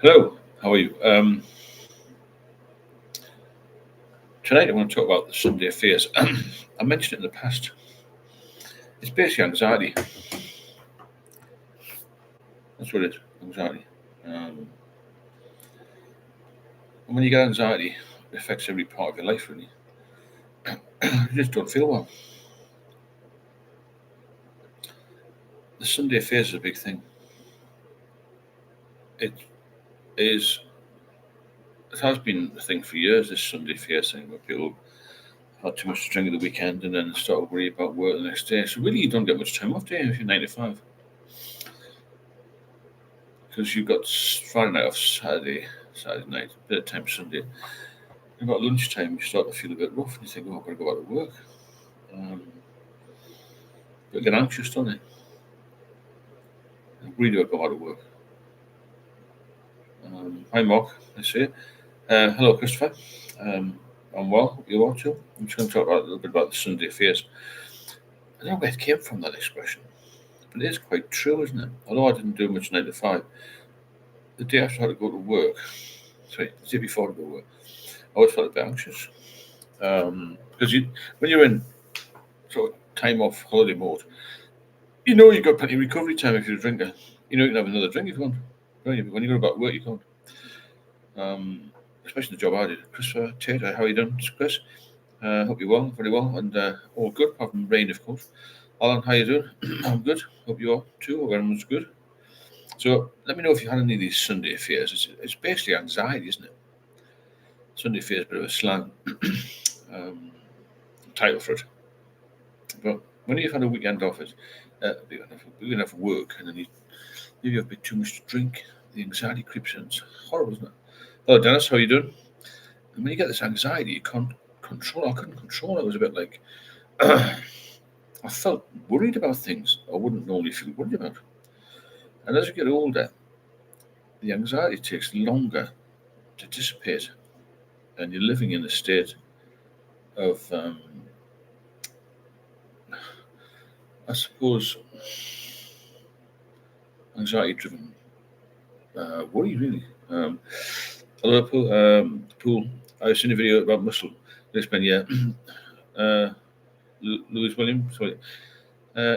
Hello, how are you? Tonight I want to talk about the Sunday affairs. I mentioned it in the past. It's basically anxiety. That's what it is, anxiety. Um, and when you get anxiety, it affects every part of your life, really. You just don't feel well. The Sunday affairs is a big thing. It is. It has been a thing for years. This Sunday affairs thing, where people had too much to drink at the weekend and then start worrying about work the next day. So really, you don't get much time off, do you, if you're 9 to 5? Because you've got Friday night off, Saturday night, a bit of time Sunday. About lunchtime, you start to feel a bit rough, and you think, "Oh, I've got to go back to work." Um, but get anxious, don't you? Really, I've got to go back to work. Hi, Mark. I see. Hello, Christopher. Um, I'm well. You are too. I'm just going to talk about, a little bit about the Sunday affairs. I don't know where it came from, that expression, but it is quite true, isn't it? Although I didn't do much 9 to 5, the day after I had to go to work, the day before I had to go to work, I always felt a bit anxious. Because when you're in sort of time off holiday mode, you know you've got plenty of recovery time if you're a drinker. You know you can have another drink if you want. Don't you? But when you go back to work, you can't. Um, Especially the job I did. Christopher Tate, how are you doing, Chris? Hope you're well, very well, and all good, apart from rain, of course. Alan, how you doing? I'm good. Hope you are too. Hope everyone's good. So let me know if you had any of these Sunday affairs. It's basically anxiety, isn't it? Sunday affairs is a bit of a slang um, title for it. But when you've had a weekend off, it's big enough work, and then you have a bit too much to drink. The anxiety creeps in. It's horrible, isn't it? Hello, Dennis. How you doing? And when you get this anxiety, you can't control. I couldn't control it. It was a bit like I felt worried about things I wouldn't normally feel worried about. And as you get older, the anxiety takes longer to dissipate, and you're living in a state of, I suppose, anxiety-driven worry, really. Hello, Paul. Paul, I've seen a video about muscle. Explain, yeah. uh, Lewis Williams, sorry.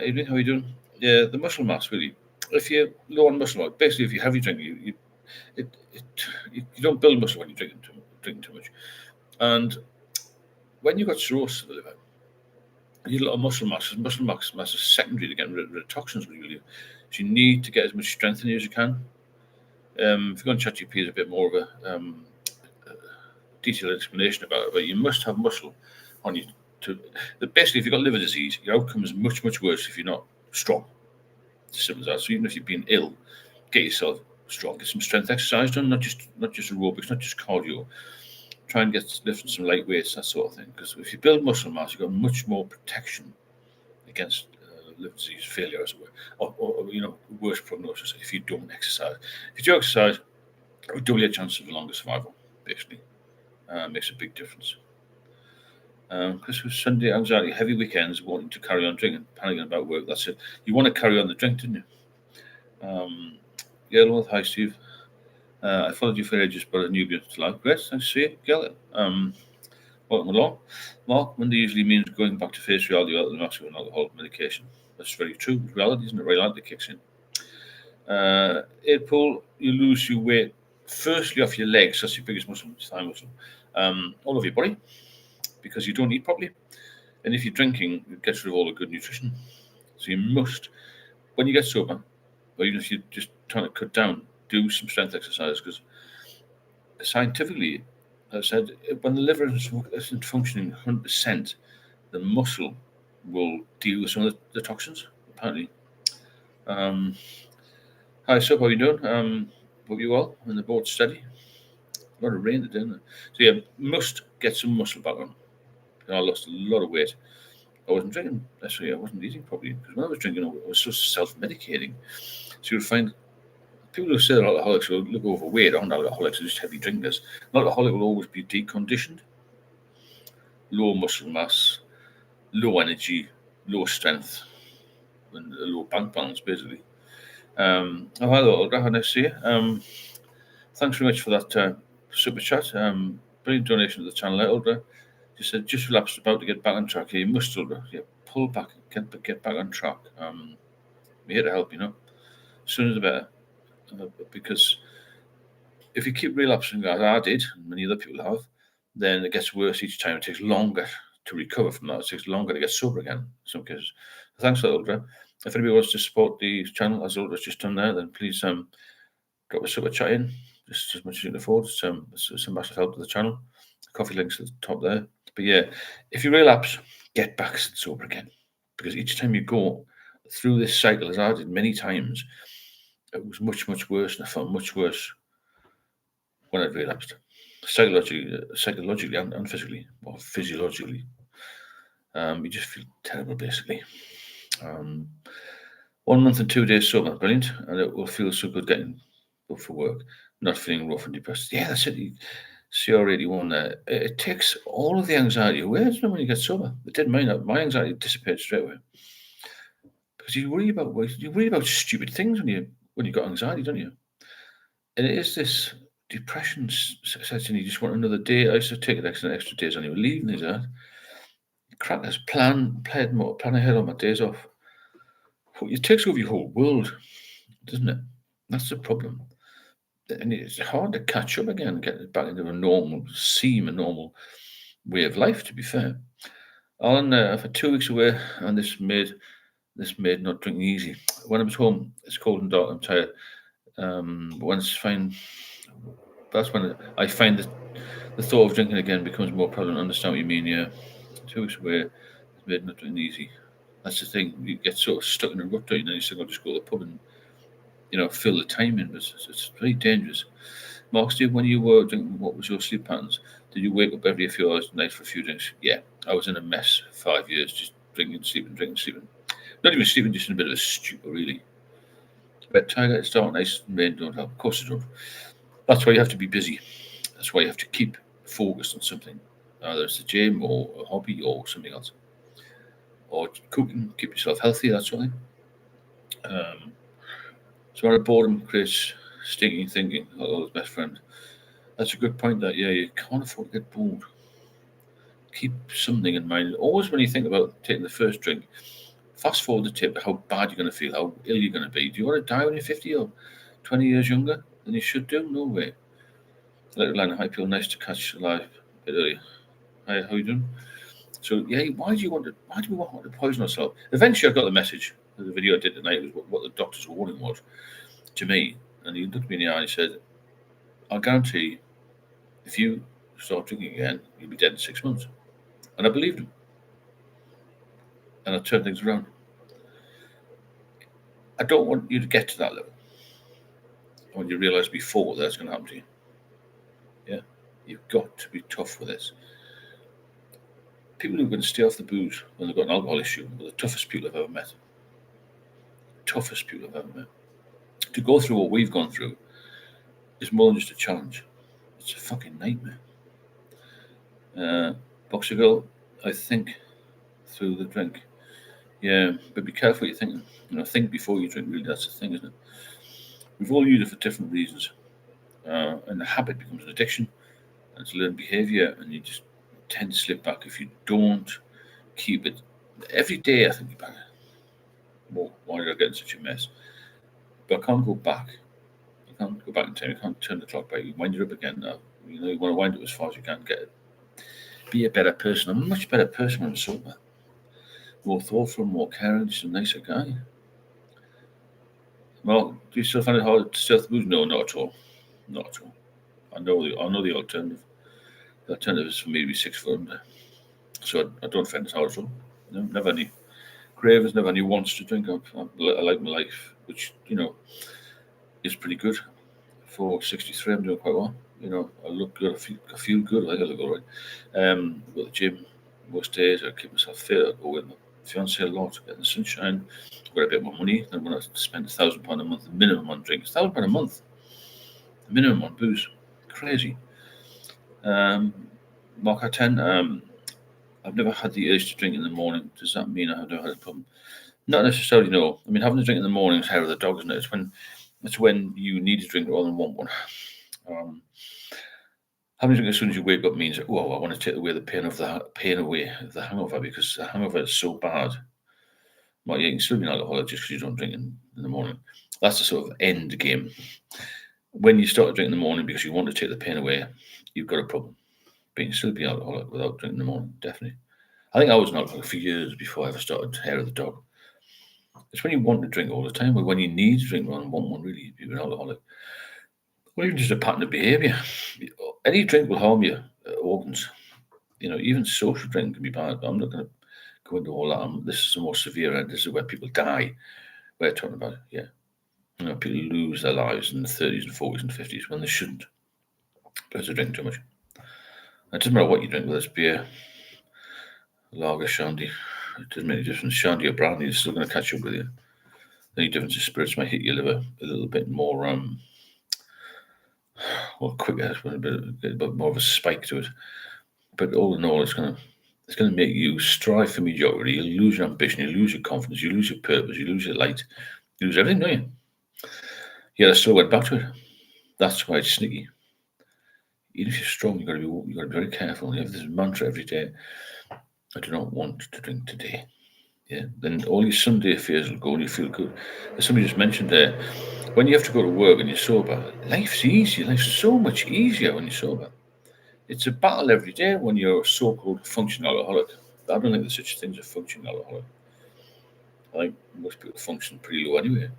Evening, how are you doing? Yeah, the muscle mass, really. If you're low on muscle mass, basically, if you're heavy drinking, it, it, you don't build muscle when you're drinking too much. And when you've got cirrhosis of the liver, you need a lot of muscle mass is secondary to getting rid of toxins, really. So you need to get as much strength in you as you can. If you go on ChatGPT, there's a bit more of a detailed explanation about it, but you must have muscle on you to. Basically, if you've got liver disease, your outcome is much, much worse if you're not strong. It's simple as that. So even if you've been ill, get yourself strong. Get some strength exercise done, not just aerobics, not just cardio. Try and get lifting some light weights, that sort of thing. Because if you build muscle mass, you've got much more protection against liver disease failure, as it were, or worse prognosis if you don't exercise. If you do exercise, it will double your chances of longer survival. Basically, makes a big difference. Christmas, Sunday, anxiety, heavy weekends, wanting to carry on drinking, panicking about work. That's it. You want to carry on the drink, didn't you? Gail, hi, Steve. I followed you for ages, but a newbie to life. Great, thanks to see you, Gail. Welcome along. Mark, Monday usually means going back to face reality rather than masking alcohol medication. That's very true. It's reality, isn't it? Reality kicks in. Paul, you lose your weight firstly off your legs. That's your biggest muscle, thigh muscle. All over your body because you don't eat properly. And if you're drinking, it gets rid of all the good nutrition. So you must, when you get sober, or even if you're just trying to cut down, do some strength exercise because scientifically, I said when the liver isn't functioning 100%, the muscle will deal with some of the toxins. Apparently. Um, Hi, Sub. How are you doing? Hope you well. And the board's steady. A lot of rain today, isn't it? So yeah, must get some muscle back on. I lost a lot of weight. I wasn't drinking necessarily. I wasn't eating properly because when I was drinking, I was just self-medicating. So you'll find people who say that alcoholics will look overweight aren't alcoholics; they're just heavy drinkers. An alcoholic will always be deconditioned, low muscle mass, low energy, low strength, and a low bank balance, basically. Oh, hello, Olga. How nice to see you. thanks very much for that super chat. Brilliant donation to the channel, Ultra. You said just relapsed, about to get back on track. Yeah, you must, Ultra. Yeah, pull back, get back on track. We're here to help, Sooner the better. Because if you keep relapsing, as I did, and many other people have, then it gets worse each time. It takes longer to recover from that. It takes longer to get sober again in some cases. Thanks for that, Ultra. If anybody wants to support the channel, as Ultra's just done there, then please drop a super chat in, just as much as you can afford. It's a massive help to the channel. Coffee links at the top there. But yeah, if you relapse, get back sober again. Because each time you go through this cycle, as I did many times, it was much, much worse, and I felt much worse when I'd relapsed. Psychologically and physically, or physiologically. You just feel terrible, basically. 1 month and 2 days sober, brilliant, and it will feel so good getting up for work, not feeling rough and depressed. Yeah, that's it. CR81 there. It takes all of the anxiety away, doesn't it, when you get sober? It didn't mind that. My anxiety dissipated straight away. Because you worry about stupid things when you got anxiety, don't you? And it is this depression sets in. You just want another day. I used to take an extra days on your leave, and these are crackers. Plan ahead on my days off. It takes over your whole world, doesn't it? That's the problem. And it's hard to catch up again, get back into a normal way of life, to be fair. Alan, I've had 2 weeks away, and this made not drinking easy. When I was home, it's cold and dark, I'm tired. That's when I find that the thought of drinking again becomes more prevalent. I understand what you mean, yeah. 2 weeks away, it's made not drinking easy. That's the thing. You get sort of stuck in a rut, don't you? And you still got to just go to the pub and, fill the time in. But it's very dangerous. Mark, Steve, when you were drinking, what was your sleep patterns? Did you wake up every few hours a night for a few drinks? Yeah, I was in a mess for 5 years, just drinking, sleeping. Not even sleeping, just in a bit of a stupor, really. But Tiger, it's dark, nice and rain don't help. Of course it don't. That's why you have to be busy. That's why you have to keep focused on something. Either it's a gym or a hobby or something else. Or cooking, keep yourself healthy, that sort of thing. So our boredom creates stinking thinking, his best friend. That's a good point. That you can't afford to get bored. Keep something in mind. Always when you think about taking the first drink, fast forward the tip how bad you're going to feel, how ill you're going to be. Do you want to die when you're 50 or 20 years younger than you should do? No way. Little line, hi, feel nice to catch live a bit earlier. Hi, how you doing? So why do we want to poison ourselves? Eventually, I got the message. The video I did tonight was what the doctor's warning was to me, and he looked me in the eye and he said, "I'll guarantee, if you start drinking again, you'll be dead in 6 months." And I believed him, and I turned things around. I don't want you to get to that level. I want you to realise before that's going to happen to you. Yeah, you've got to be tough with this. People who are going to stay off the booze when they've got an alcohol issue are the toughest people I've ever met. Toughest people I've ever met. To go through what we've gone through is more than just a challenge. It's a fucking nightmare. Boxer girl, I think through the drink. Yeah, but be careful what you're thinking. Think before you drink, really. That's the thing, isn't it? We've all used it for different reasons. And the habit becomes an addiction. And it's learned behaviour, and you just tend to slip back if you don't keep it. Every day I think about it. Well, why did I get in such a mess? But I can't go back. You can't go back in time. You can't turn the clock back. You wind it up again now. You want to wind it as far as you can. Be a better person. I'm a much better person when I'm sober. More thoughtful, more caring, just a nicer guy. Well, do you still find it hard to stay off the booze? No, not at all. Not at all. I know the alternative. The alternative is for me to be 6 foot under. So I don't find it hard at all. Never any cravings, never any wants to drink. I like my life, which, is pretty good. For 63, I'm doing quite well. I look good, I feel good, I look all right. Go to the gym most days, I keep myself fit, I go with my fiance a lot, get in the sunshine, got a bit more money, and when I spend £1,000 a month, the minimum on drinks, £1,000 a month, the minimum on booze, crazy. Mark 10, I've never had the urge to drink in the morning. Does that mean I have never had a problem? Not necessarily, no. I mean, having a drink in the morning is hair of the dog, isn't it? It's when you need a drink rather than want one. Having a drink as soon as you wake up means, oh, I want to take away the pain of the hangover, because the hangover is so bad. Well, you can still be an alcoholic just because you don't drink in the morning. That's the sort of end game. When you start to drink in the morning because you want to take the pain away, you've got a problem. But you can still be an alcoholic without drinking in the morning, definitely. I think I was an alcoholic for years before I ever started Hair of the Dog. It's when you want to drink all the time, or when you need to drink rather than want one, really, you're an alcoholic. Or even just a pattern of behaviour. Any drink will harm your organs. Even social drinking can be bad. I'm not going to go into all that. This is the more severe end. This is where people die. We're talking about it, yeah. People lose their lives in the 30s and 40s and 50s when they shouldn't, because they drink too much. It doesn't matter what you drink, whether it's beer, lager, shandy. It doesn't make any difference. Shandy or brandy is still going to catch up with you. The only difference is spirits might hit your liver a little bit more, quicker, with a bit more of a spike to it. But all in all, it's going to make you strive for mediocrity. You lose your ambition, you lose your confidence, you lose your purpose, you lose your light, you lose everything, don't you? Yeah, I still went back to it. That's why it's sneaky. Even if you're strong, you've got to be very careful. You have this mantra every day: I do not want to drink today. Yeah, then all your Sunday affairs will go and you feel good. As somebody just mentioned there, when you have to go to work and you're sober, life's easy. Life's so much easier when you're sober. It's a battle every day when you're a so-called functional alcoholic. I don't think there's such a thing as a functional alcoholic. I think most people function pretty low anyway.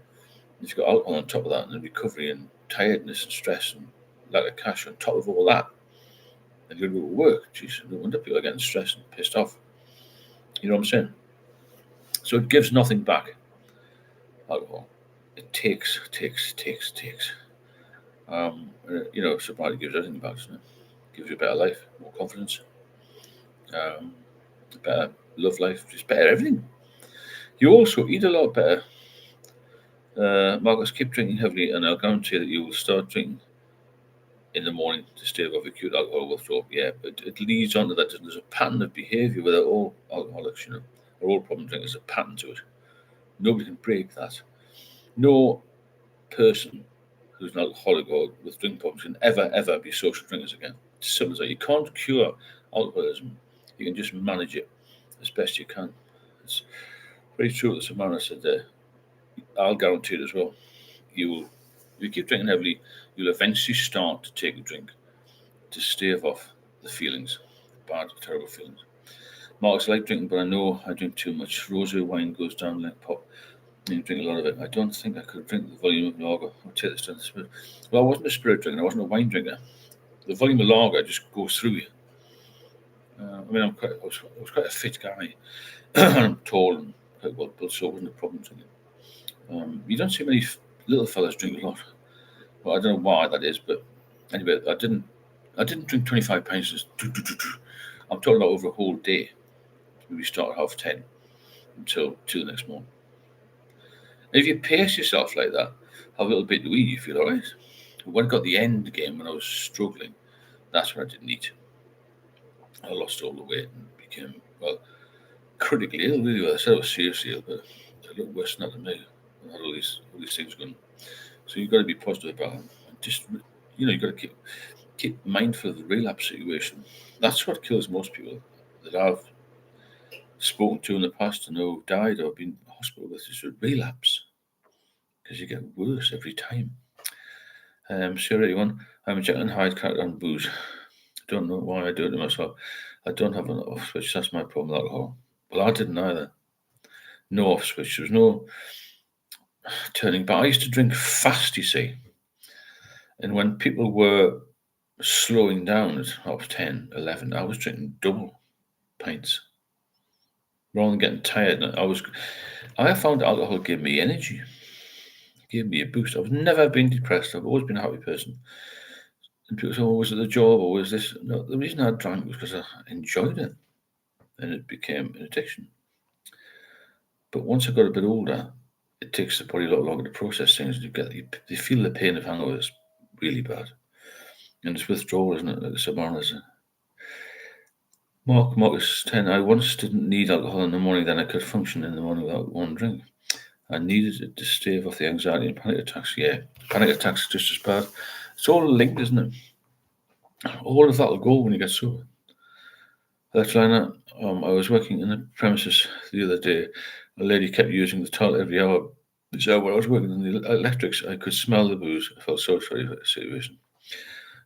You've got alcohol on top of that, and then recovery and tiredness and stress and lack of cash on top of all that. And you go to work. Jeez, no wonder people are getting stressed and pissed off. You know what I'm saying? So it gives nothing back. Alcohol. It takes. Sobriety gives everything back, doesn't it? Gives you a better life, more confidence, better love life, just better everything. You also eat a lot better. Marcus, keep drinking heavily, and I'll guarantee that you will start drinking in the morning to stave off acute alcohol withdrawal. Yeah, but it leads on to that. There's a pattern of behaviour with all alcoholics, or all problem drinkers. There's a pattern to it. Nobody can break that. No person who's an alcoholic or with drink problems can ever be social drinkers again. It's simple as that. You can't cure alcoholism. You can just manage it as best you can. It's very true what Samara said there. I'll guarantee it as well. If you keep drinking heavily, you'll eventually start to take a drink to stave off the feelings, the bad, terrible feelings. Mark's like drinking, but I know I drink too much. Rosé wine goes down like pop. You drink a lot of it. I don't think I could drink the volume of lager. I'll take this to the spirit. Well, I wasn't a spirit drinker. I wasn't a wine drinker. The volume of lager just goes through you. I was quite a fit guy. I'm tall and quite well built, so it wasn't a problem drinking. You don't see many little fellas drink a lot. Well, I don't know why that is, but anyway, I didn't drink 25 pints. I'm talking about over a whole day. Maybe start at 10:30 until 2 the next morning. And if you pace yourself like that, have a little bit to eat, you feel all right. When I got the end game, when I was struggling, that's when I didn't eat. I lost all the weight and became, critically ill, really. Well, I said I was seriously ill, but it looked worse than that to me. I had all these things going. So you've got to be positive about it. Just, you've got to keep mindful of the relapse situation. That's what kills most people that I've spoken to in the past and who died or been in hospital with is a relapse, because you get worse every time. Sure, everyone, I'm a Jekyll and Hyde character on booze. I don't know why I do it to myself. I don't have an off switch. That's my problem with alcohol. Well, I didn't either. No off switch. There was no turning back. I used to drink fast, you see. And when people were slowing down at 10, 11, I was drinking double pints. Rather than getting tired, I found alcohol gave me energy. It gave me a boost. I've never been depressed. I've always been a happy person. And people say, was it the job or was this? No, the reason I drank was because I enjoyed it. And it became an addiction. But once I got a bit older, it takes the body a lot longer to process things. You feel the pain of hangovers really bad. And it's withdrawal, isn't it? Like the Sabanas. Marcus 10. I once didn't need alcohol in the morning, then I could function in the morning without one drink. I needed it to stave off the anxiety and panic attacks. Yeah, panic attacks are just as bad. It's all linked, isn't it? All of that will go when you get sober. That's like I was working in the premises the other day. A lady kept using the toilet every hour. So when I was working in the electrics, I could smell the booze. I felt so sorry for the situation.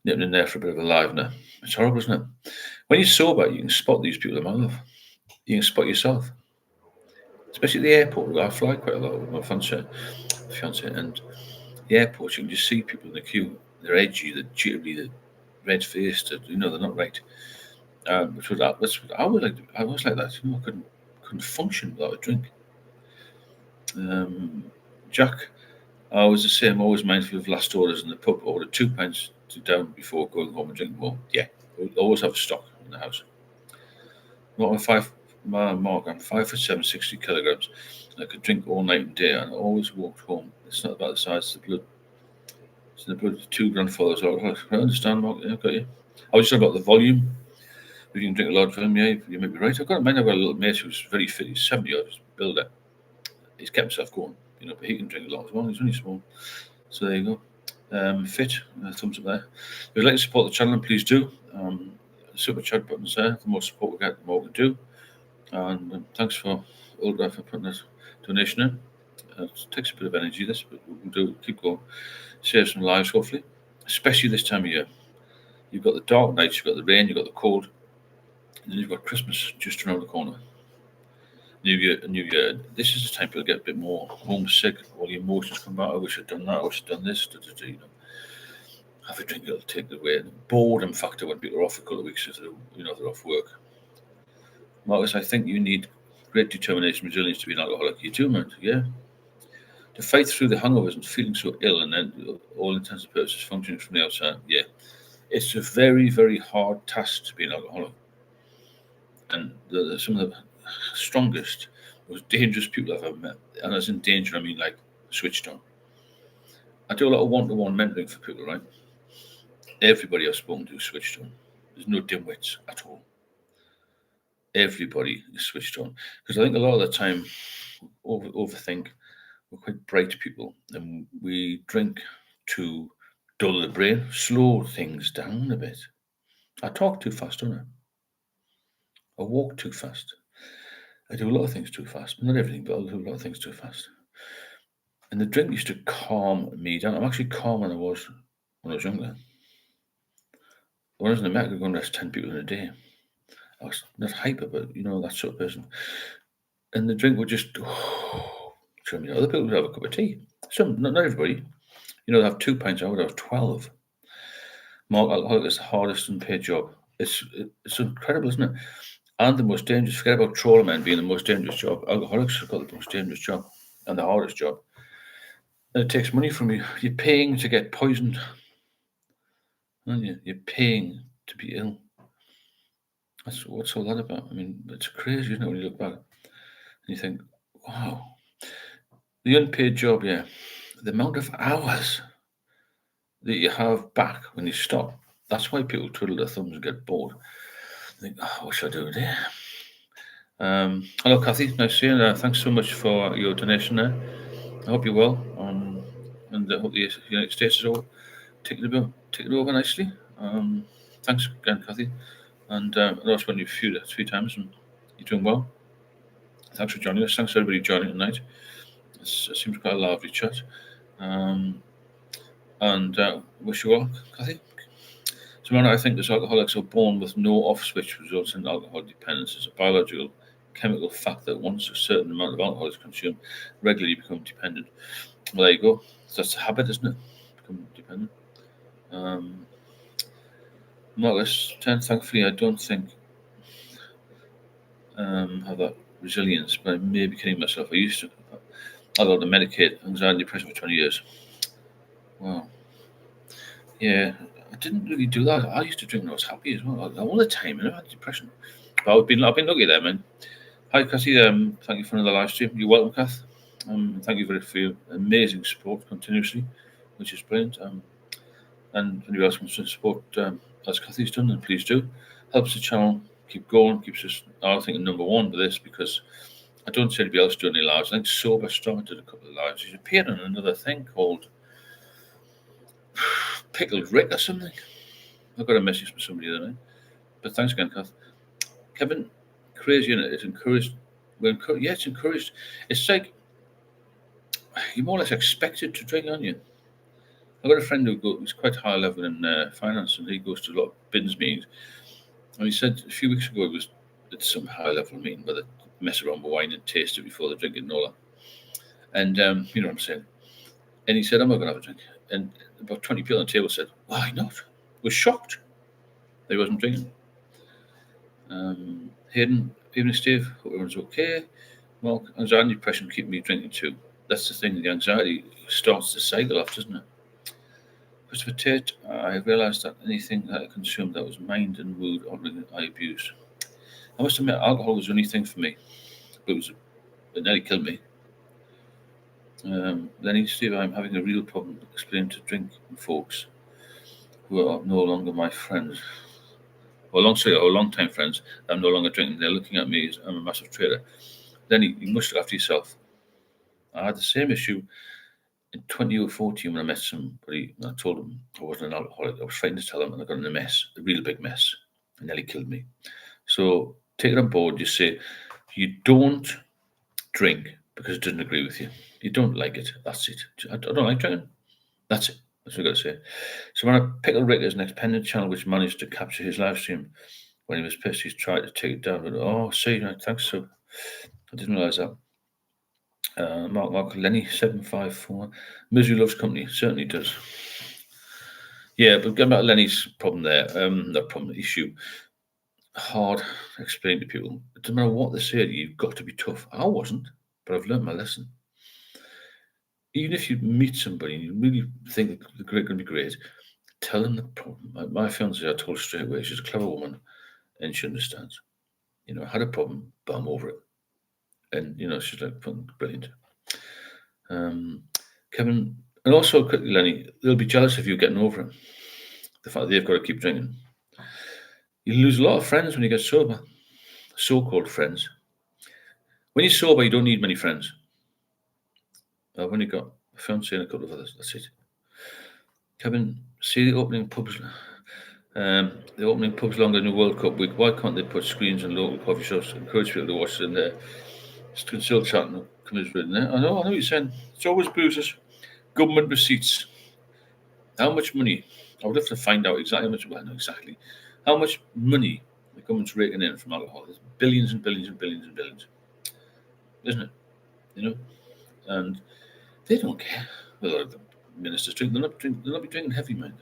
Nipping in there for a bit of a livener. It's horrible, isn't it? When you're sober, you can spot these people a mile off. You can spot yourself. Especially at the airport, where I fly quite a lot with my fiance, and the airport, you can just see people in the queue. They're edgy, they're jittery, they're red-faced. They're not right. Which was I was like that. I couldn't function without a drink. Jack, I was the same. Always mindful of last orders in the pub. Ordered 2 pints to down before going home and drinking more. Yeah, always have stock in the house. Not mark. I'm 5'7", 60 kilograms. I could drink all night and day, and I always walked home. It's not about the size of the blood. It's the blood of two grandfathers. I understand, Mark. Yeah, I've got you. I was just about the volume. If you can drink a lot of him, yeah, you may be right. I've got a little mate who's very fit. He's 70 odd, builder. He's kept himself going, but he can drink a lot as well. He's only small. So there you go. Fit, thumbs up there. If you'd like to support the channel, please do. Super chat buttons there. The more support we get, the more we do. And thanks for Ultra for putting that donation in. It takes a bit of energy, this, but we'll keep going. Save some lives, hopefully. Especially this time of year. You've got the dark nights, you've got the rain, you've got the cold. And then you've got Christmas just around the corner. New Year. This is the time people get a bit more homesick. All the emotions come back. I wish I'd done that. I wish I'd done this. Have a drink. It'll take it away. The boredom factor when people are off a couple of weeks if they're off work. Marcus, I think you need great determination, resilience to be an alcoholic. You too, man. Yeah. To fight through the hangovers and feeling so ill, and then all intents and purposes functioning from the outside. Yeah. It's a very, very hard task to be an alcoholic. And some of the strongest, most dangerous people I've ever met. And as in danger, I mean like switched on. I do a lot of one-to-one mentoring for people, right? Everybody I've spoken to is switched on. There's no dimwits at all. Everybody is switched on. Because I think a lot of the time, overthink, we're quite bright people, and we drink to dull the brain, slow things down a bit. I talk too fast, don't I? I walk too fast. I do a lot of things too fast. Not everything, but I'll do a lot of things too fast. And the drink used to calm me down. I'm actually calmer than I was when I was younger. When I was in America, going to rest 10 people in a day. I was not hyper, but that sort of person. And the drink would just show me. Other people would have a cup of tea. Some, not everybody. They have 2 pints. I would have 12. Mark, alcoholic is the hardest unpaid job. It's incredible, isn't it? And the most dangerous. Forget about trawler men being the most dangerous job. Alcoholics have got the most dangerous job and the hardest job. And it takes money from you. You're paying to get poisoned, aren't you? You're paying to be ill. What's all that about? I mean, it's crazy, isn't it, when you look back and you think, wow. The unpaid job, yeah. The amount of hours that you have back when you stop. That's why people twiddle their thumbs and get bored. They think, what should I do today? Hello, Kathy. Nice to see you. Thanks so much for your donation there. I hope you're well. And I hope the United States is all taking it over nicely. Thanks again, Kathy. And I know I've spoken to you a few times, and you're doing well. Thanks for joining us. Thanks to everybody joining tonight. It seems quite a lively chat. And wish you well, Kathy. Simona, I think that alcoholics are born with no off switch, results in alcohol dependence. It's a biological, chemical fact that once a certain amount of alcohol is consumed, regularly become dependent. Well, there you go. So that's a habit, isn't it? Become dependent. Marcus, thankfully, I don't think have that resilience, but I may be kidding myself. I used to medicate anxiety and depression for 20 years. Wow. Yeah, I didn't really do that. I used to drink when I was happy as well, all the time. I never had depression. But I've been lucky there, man. Hi, Cassie. Thank you for another live stream. You're welcome, Kath. Thank you for your amazing support continuously, which is brilliant. And if anybody else wants to support as Kathy's done, then please do. Helps the channel keep going, keeps us, I think, number one for this, because I don't see anybody else doing any lives. I think Sober started a couple of lives. He's appeared on another thing called Pickled Rick or something. I got a message from somebody the other night. But thanks again, Kath. Kevin, crazy, isn't it? It's encouraged. Yeah, it's encouraged. It's like you're more or less expected to drink, aren't you? I've got a friend who's quite high level in finance, and he goes to a lot of business meetings. And he said a few weeks ago it was at some high level meeting where they mess around with wine and taste it before they drink it and all that. And you know what I'm saying? And he said, I'm not going to have a drink. And about 20 people on the table said, why not? Was shocked they wasn't drinking. Hayden, evening Steve, hope everyone's okay. Mark, anxiety and depression keep me drinking too. That's the thing, the anxiety starts the cycle off, doesn't it? Christopher Tate, I realised that anything that I consumed that was mind and mood altering, I abused. I must admit, alcohol was the only thing for me, but it nearly killed me. Lenny, Steve, I'm having a real problem explaining to drinking folks who are no longer my friends, or long-time friends. I'm no longer drinking. They're looking at me as I'm a massive traitor. Lenny, you must look after yourself. I had the same issue in 2014 when I met somebody and I told them I wasn't an alcoholic. I was frightened to tell them, and I got in a mess, a real big mess, and nearly killed me. So take it on board. You say you don't drink because it doesn't agree with you. You don't like it. That's it. I don't like drinking. That's it. That's what I got to say. So when I Pickle Rick is an independent channel which managed to capture his live stream when he was pissed, he's tried to take it down. But thanks. So I didn't realise that. Mark Lenny 754. Misery loves company. Certainly does. Yeah, but getting back to Lenny's problem there, that problem, issue, hard to explain to people. It doesn't matter what they say, you've got to be tough. I wasn't, but I've learned my lesson. Even if you meet somebody and you really think they're going to be great, tell them the problem. My fiance, I told her straight away, she's a clever woman and she understands. You know, I had a problem, but I'm over it. And, you know, she's like, brilliant. Kevin, and also quickly, Lenny, they'll be jealous of you getting over it. The fact that they've got to keep drinking. You lose a lot of friends when you get sober, so-called friends. When you're sober, you don't need many friends. I've only got a fiance and a couple of others. That's it. Kevin, see the opening pubs. The opening pubs longer than the World Cup week. Why can't they put screens in local coffee shops? Encourage people to watch it in there. Still chatting, commiserating there. I know what you're saying. It's always boozers. Government receipts. How much money? I would have to find out exactly how much. Well, not exactly. How much money the government's raking in from alcohol? There's billions and billions and billions and billions, isn't it? You know, and they don't care. A lot of the ministers drink. They'll not be drinking heavy, man.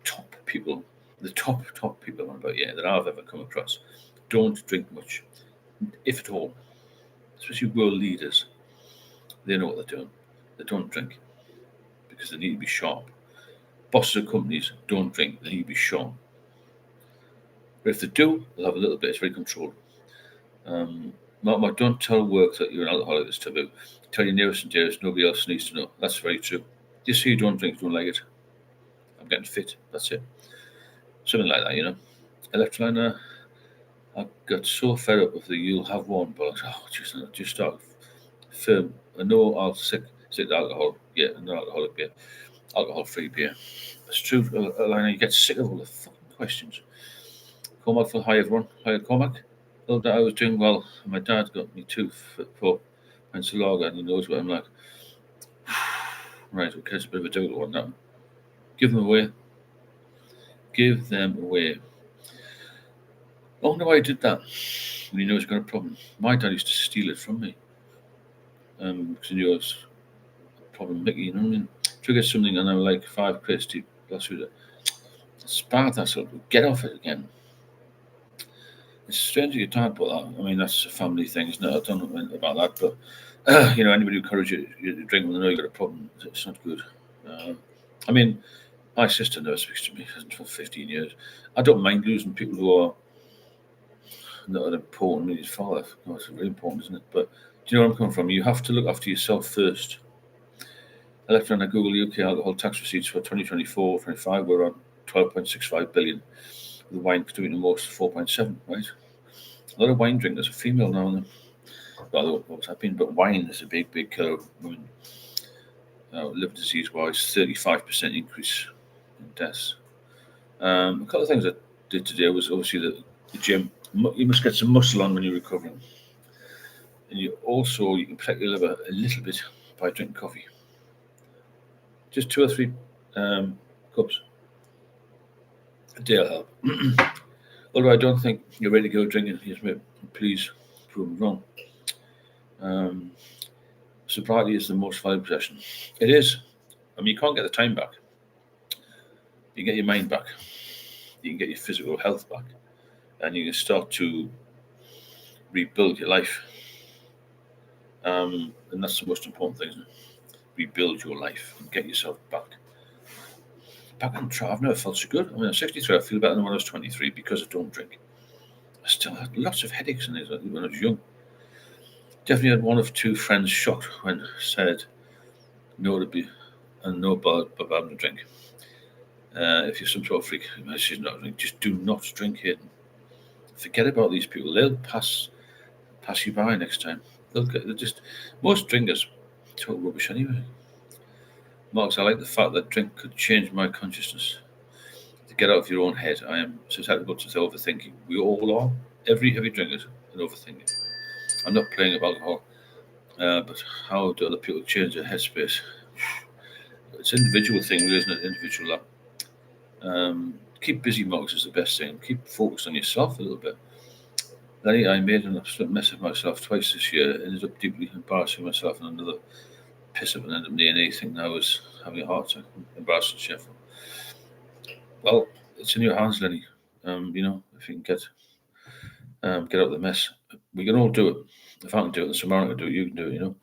Top people, the top people that I've ever come across, don't drink much, if at all. Especially world leaders, they know what they're doing. They don't drink because they need to be sharp. Bosses of companies don't drink; they need to be sharp. But if they do, they'll have a little bit. It's very controlled. Mark, don't tell work that you're an alcoholic. It's taboo. Tell your nearest and dearest. Nobody else needs to know. That's very true. Just say you don't drink, don't like it. I'm getting fit. That's it. Something like that, you know. Electroliner. I got so fed up with the "you'll have one," but just start firm. I know I'll sick alcohol. Yeah, no alcoholic beer, alcohol-free beer. It's true, Elena. You get sick of all the fucking questions. Cormac for hi everyone. Hi Cormac. Well, that I was doing well. My dad got me 2 for Pensalaga, and he knows what I'm like. Right, okay, it's a bit of a difficult one now. Give them away. Give them away. I wonder why he did that when he knew he was got a problem. My dad used to steal it from me. Because he knew I was a problem Mickey, you know what I mean? To get something and I was like 5 quid, that's with it. Spart that sort of get off it again. It's strange that your dad bought that. I mean, that's a family thing, isn't it? I don't know about that, but you know, anybody who encourages you to drink when they know you've got a problem, it's not good. I mean, my sister never speaks to me for 15 years. I don't mind losing people who are not important. I mean, his father, it's really important, isn't it? But do you know where I'm coming from? You have to look after yourself first. I left on a Google UK alcohol tax receipts for 2024-25 were around 12.65 billion. The wine doing the most, 4.7, right? A lot of wine drinkers are female now. Well, what's happening? But wine is a big killer of women. Liver disease wise, 35% increase. deaths. A couple of things I did today was obviously the gym. You must get some muscle on when you're recovering, and you can protect your liver a little bit by drinking coffee. Just 2 or 3 cups a day will help. Although I don't think you're ready to go drinking, please prove me wrong. Sobriety is the most valuable possession. It is. I mean, you can't get the time back. You can get your mind back. You can get your physical health back, and you can start to rebuild your life. And that's the most important thing, isn't it? Rebuild your life and get yourself back on track. I've never felt so good. I mean, I'm 63. I feel better than when I was 23 because I don't drink. I still had lots of headaches when I was young. Definitely had 1 or 2 friends shocked when I said no to be and no about having a drink. If you're some sort of freak, she's not drink. Just do not drink it. Forget about these people. They'll pass you by next time. Most drinkers talk rubbish anyway. Marks, I like the fact that drink could change my consciousness. To get out of your own head, I am susceptible to overthinking. We all are. Every heavy drinker is an overthinker. I'm not playing with alcohol, but how do other people change their headspace? It's an individual thing, really, isn't it? Individual. Keep busy, Marks, is the best thing. Keep focused on yourself a little bit. Then I made an absolute mess of myself twice this year. Ended up deeply embarrassing myself in another piss up and ended up in A&E thinking I was having a heart attack. Embarrassing Sheffield. Well, it's in your hands, Lenny. If you can get out of the mess, we can all do it. If I can do it, and Samara can do it, you can do it.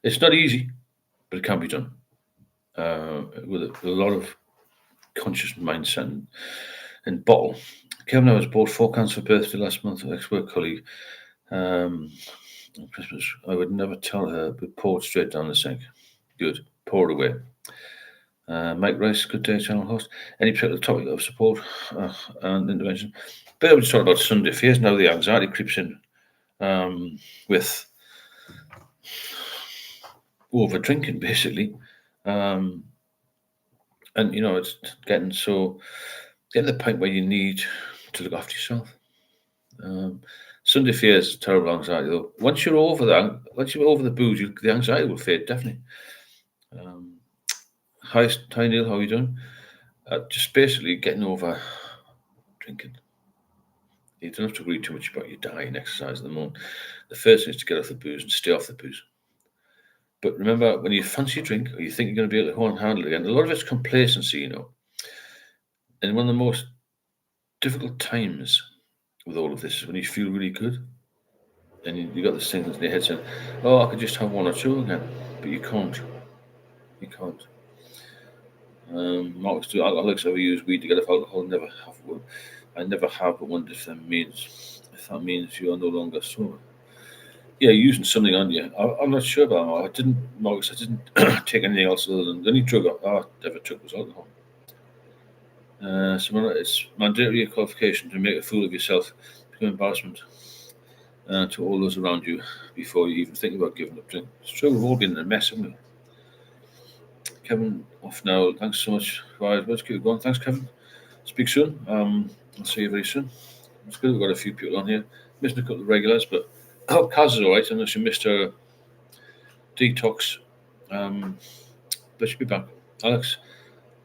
It's not easy, but it can be done with a lot of conscious mindset and bottle. Kevin and I was bought 4 cans for birthday last month. Ex-work colleague. On Christmas, I would never tell her, but pour it straight down the sink. Good, pour it away. Mike Rice, good day, channel host. Any particular topic of support and intervention? But I was talking about Sunday fears. Now the anxiety creeps in with over drinking, basically. And it's getting to the point where you need to look after yourself. Sunday fears is terrible anxiety, though. Once you're over the booze, the anxiety will fade, definitely. Hi Neil, how are you doing? Just basically getting over drinking. You don't have to worry too much about your diet and exercise at the moment. The first thing is to get off the booze and stay off the booze. But remember, when you fancy a drink or you think you're going to be able to hold and handle it again, a lot of it's complacency, And one of the most difficult times with all of this is when you feel really good. And you got this thing in your head saying, oh, I could just have 1 or 2 again. But you can't. You can't. Marcus, do alcoholics ever use weed to get off alcohol? Never have. I never have, but wonder if that means you are no longer sober. Yeah, using something on you. I'm not sure about that. I didn't take anything else other than the only drug I ever took was alcohol. It's mandatory qualification to make a fool of yourself, become embarrassment to all those around you before you even think about giving up drink. It's true, we've all been in a mess, haven't we? Kevin, off now. Thanks so much. Right, let's keep going. Thanks, Kevin. Speak soon. I'll see you very soon. It's good we've got a few people on here. Missing a couple of regulars, but I hope Kaz is alright, unless you missed her detox. But she'll be back. Alex,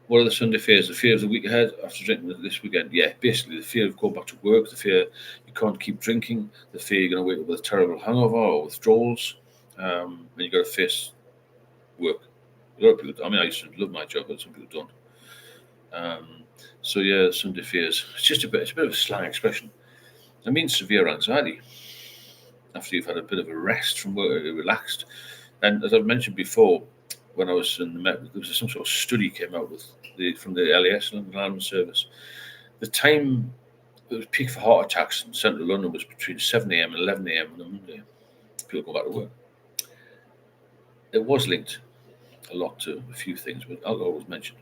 what are the Sunday fears? The fear of the week ahead after drinking this weekend? Yeah, basically the fear of going back to work, the fear you can't keep drinking, the fear you're going to wake up with a terrible hangover or withdrawals, and you've got to face work. A lot of people, I used to love my job, but some people don't. So yeah, Sunday fears. It's a bit of a slang expression. It means severe anxiety after you've had a bit of a rest from work, relaxed. And as I've mentioned before, when I was in the Met, there was some sort of study came out from the LAS, London Alarm Service. The time it was peak for heart attacks in central London was between 7 a.m. and 11 a.m. on a Monday. People go back to work. It was linked a lot to a few things, but alcohol was mentioned.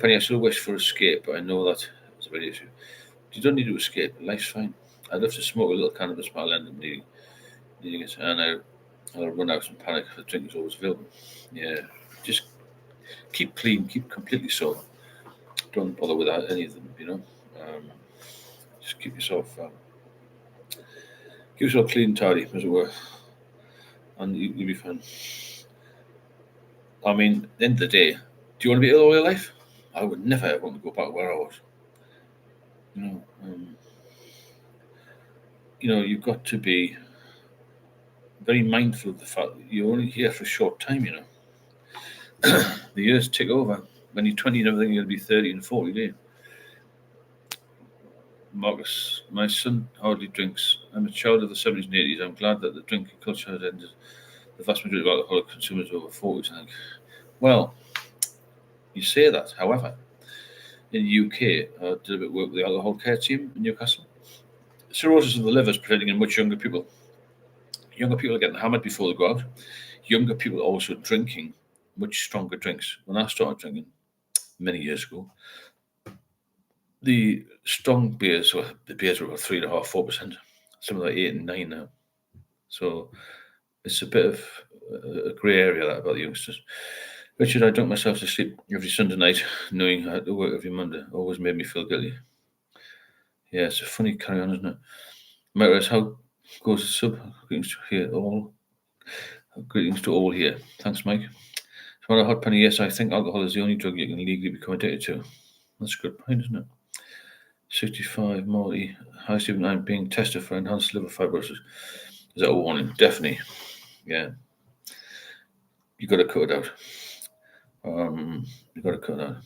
Penny, I still wish for escape, but I know that it's a big issue. You don't need to escape. Life's fine. I'd love to smoke a little cannabis, but I'll end up needing it, and I'll run out and panic if the drink is always available. Yeah, just keep clean, keep completely sober. don't bother with any of them. Just keep yourself clean and tidy, as it were, and you'll be fine. I mean, at the end of the day, do you want to be ill all your life? I would never ever want to go back where I was. You've got to be very mindful of the fact that you're only here for a short time. The years tick over. When you're 20 and everything, you'll be 30 and 40. Do you? Marcus, my son hardly drinks. I'm a child of the 70s and 80s. I'm glad that the drinking culture has ended. The vast majority of alcoholic consumers over 40s. Well, you say that. However, in the UK, I did a bit of work with the alcohol care team in Newcastle. Cirrhosis of the liver is presenting in much younger people. Younger people are getting hammered before they go out. Younger people are also drinking much stronger drinks. When I started drinking many years ago, the strong beers were about 3.5%, 4%. Some of them are 8 and 9 now. So it's a bit of a grey area that about the youngsters. Richard, I dunk myself to sleep every Sunday night, knowing I had to work every Monday. Always made me feel guilty. Yeah, it's a funny carry on, isn't it? Matters how goes the sub? Greetings to all here. Thanks, Mike. So on a hot penny, yes, I think alcohol is the only drug you can legally become addicted to. That's a good point, isn't it? 65 Molly. Hi, Stephen. I'm being tested for enhanced liver fibrosis. Is that a warning? Definitely. Yeah. You got to cut it out. You got to cut it out.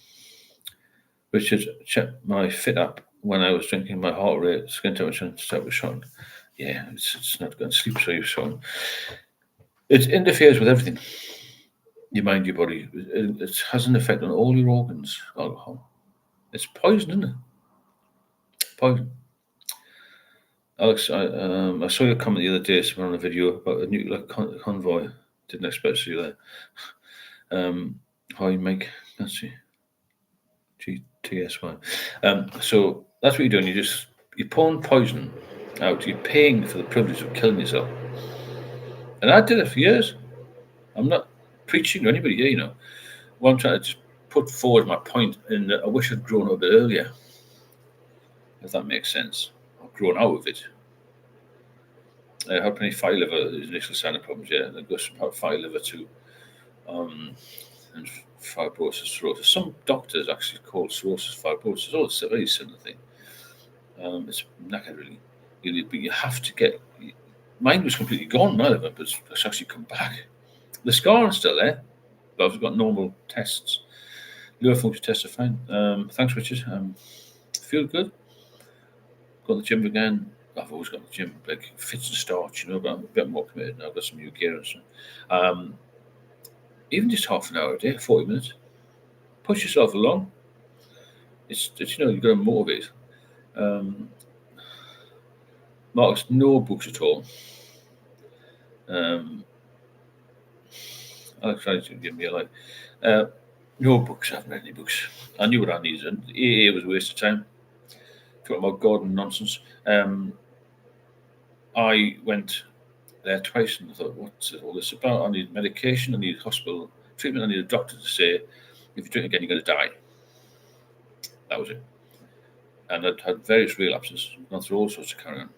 Richard, check my Fit app when I was drinking. My heart rate, skin temperature, and stuff was shot. Yeah, it's not going to sleep, so you've shown. It interferes with everything. Your mind, your body. It has an effect on all your organs. Alcohol. It's poison, isn't it? Poison. Alex, I saw your comment the other day on a video about a nuclear convoy. Didn't expect to see you there. Hi, Mike. Let's see. GTSY. So that's what you're doing. You're pouring poison out. You're paying for the privilege of killing yourself. And I did it for years. I'm not preaching to anybody here, What I'm trying to just put forward my point, and I wish I'd grown up a bit earlier, if that makes sense. I've grown out of it. How many fatty liver initial sign of problems? Yeah, it goes from fatty liver to and fibrosis, cirrhosis. Some doctors actually call cirrhosis fibrosis. Oh, it's a very similar thing. It's knackered, really. But you have to get. Mine was completely gone, my liver, but it's actually come back. The scar is still there, but I've got normal tests. Liver function tests are fine. Thanks, Richard. Feel good. Got the gym again. I've always got the gym, like fits and starts, but I'm a bit more committed now. I've got some new gear and stuff. Even just half an hour a day, 40 minutes. Push yourself along. It's you've got to motivate. Mark's no books at all. Alex tried to give me a like. No books. I haven't read any books. I knew what I needed. And AA was a waste of time. Talking about God and nonsense. I went there twice and I thought, what's all this about? I need medication. I need hospital treatment. I need a doctor to say, if you drink again, you're going to die. That was it. And I'd had various relapses, gone through all sorts of carry on.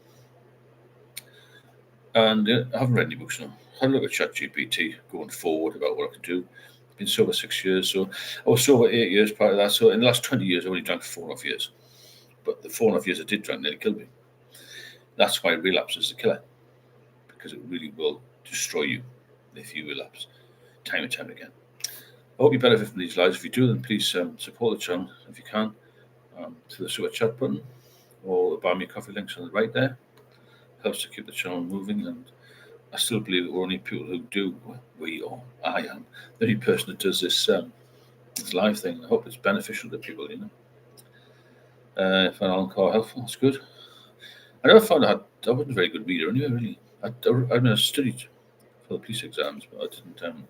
And I haven't read any books now. I had a look at ChatGPT going forward about what I could do. I've been sober 6 years, so I was sober 8 years prior to that. So in the last 20 years, I only drank for 4.5 years. But the 4.5 years I did drink nearly killed me. That's why relapse is a killer, because it really will destroy you if you relapse time and time again. I hope you benefit from these lives. If you do, then please support the channel if you can to the super chat button or the buy me coffee links on the right there. Helps to keep the channel moving, and I still believe that we're only people who do. I am the only person that does this live thing. I hope it's beneficial to people. If Alan Carr helpful, that's good. I never found I wasn't a very good reader anyway. Really, I studied for the police exams, but I didn't.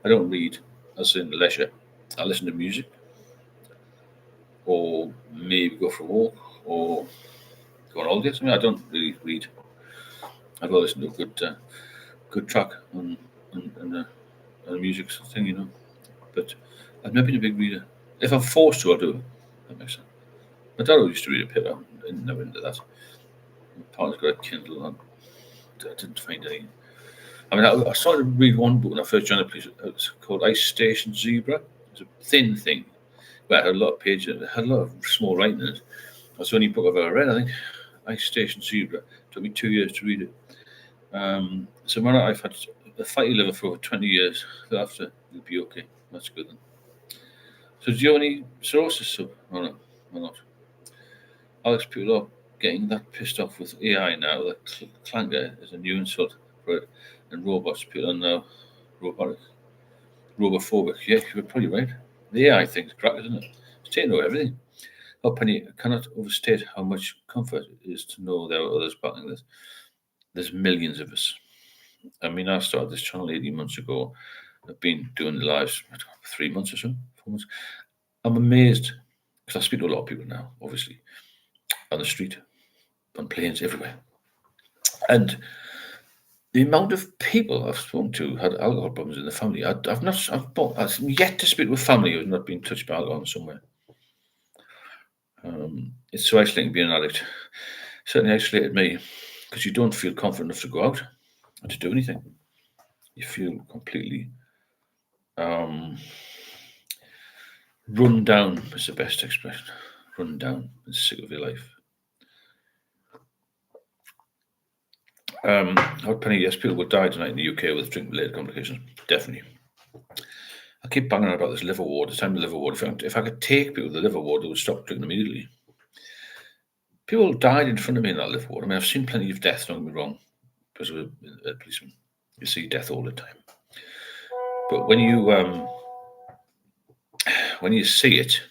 I don't read as in leisure. I listen to music, or maybe go for a walk, or go on holidays. I don't really read. I'd rather listen to a good track and a music thing, But I've never been a big reader. If I'm forced to, I'll do it. That makes sense. My dad always used to read a paper, and never into that. My partner's got a Kindle, and I didn't find any. I mean, I started to read one book when I first joined the police. It was called Ice Station Zebra. It's a thin thing, but it had a lot of pages. It had a lot of small writing in it. That's the only book I've ever read, I think. Ice Station Zebra. It took me 2 years to read it. So when I've had a fatty liver for over 20 years, after you'll be okay. That's good then. So do you have any cirrhosis? Or no, or not? Alex, people are getting that pissed off with AI now that clanker is a new insult for it, and robots. People are now robotic, robophobic. Yeah, you're probably right. The AI thing's crap, isn't it? It's taking over everything. Oh, Penny, I cannot overstate how much comfort it is to know there are others battling this. There's millions of us. I mean, I started this channel 18 months ago. I've been doing the lives 3 months or so, 4 months. I'm amazed because I speak to a lot of people now, obviously, on the street, on planes, everywhere. And the amount of people I've spoken to had alcohol problems in the family. I've yet to speak to a family who's not been touched by alcohol in some way. It's so isolating being an addict. Certainly isolated me because you don't feel confident enough to go out and to do anything. You feel completely run down is the best expression. Run down and sick of your life. Hot Penny, yes, people will die tonight in the UK with drink-related complications. Definitely. I keep banging on about this liver ward. It's time the liver ward. If I could take people with the liver ward, they would stop drinking immediately. People died in front of me in that liver ward. I mean, I've seen plenty of deaths, don't get me wrong, because of a policeman. You see death all the time. But when you see it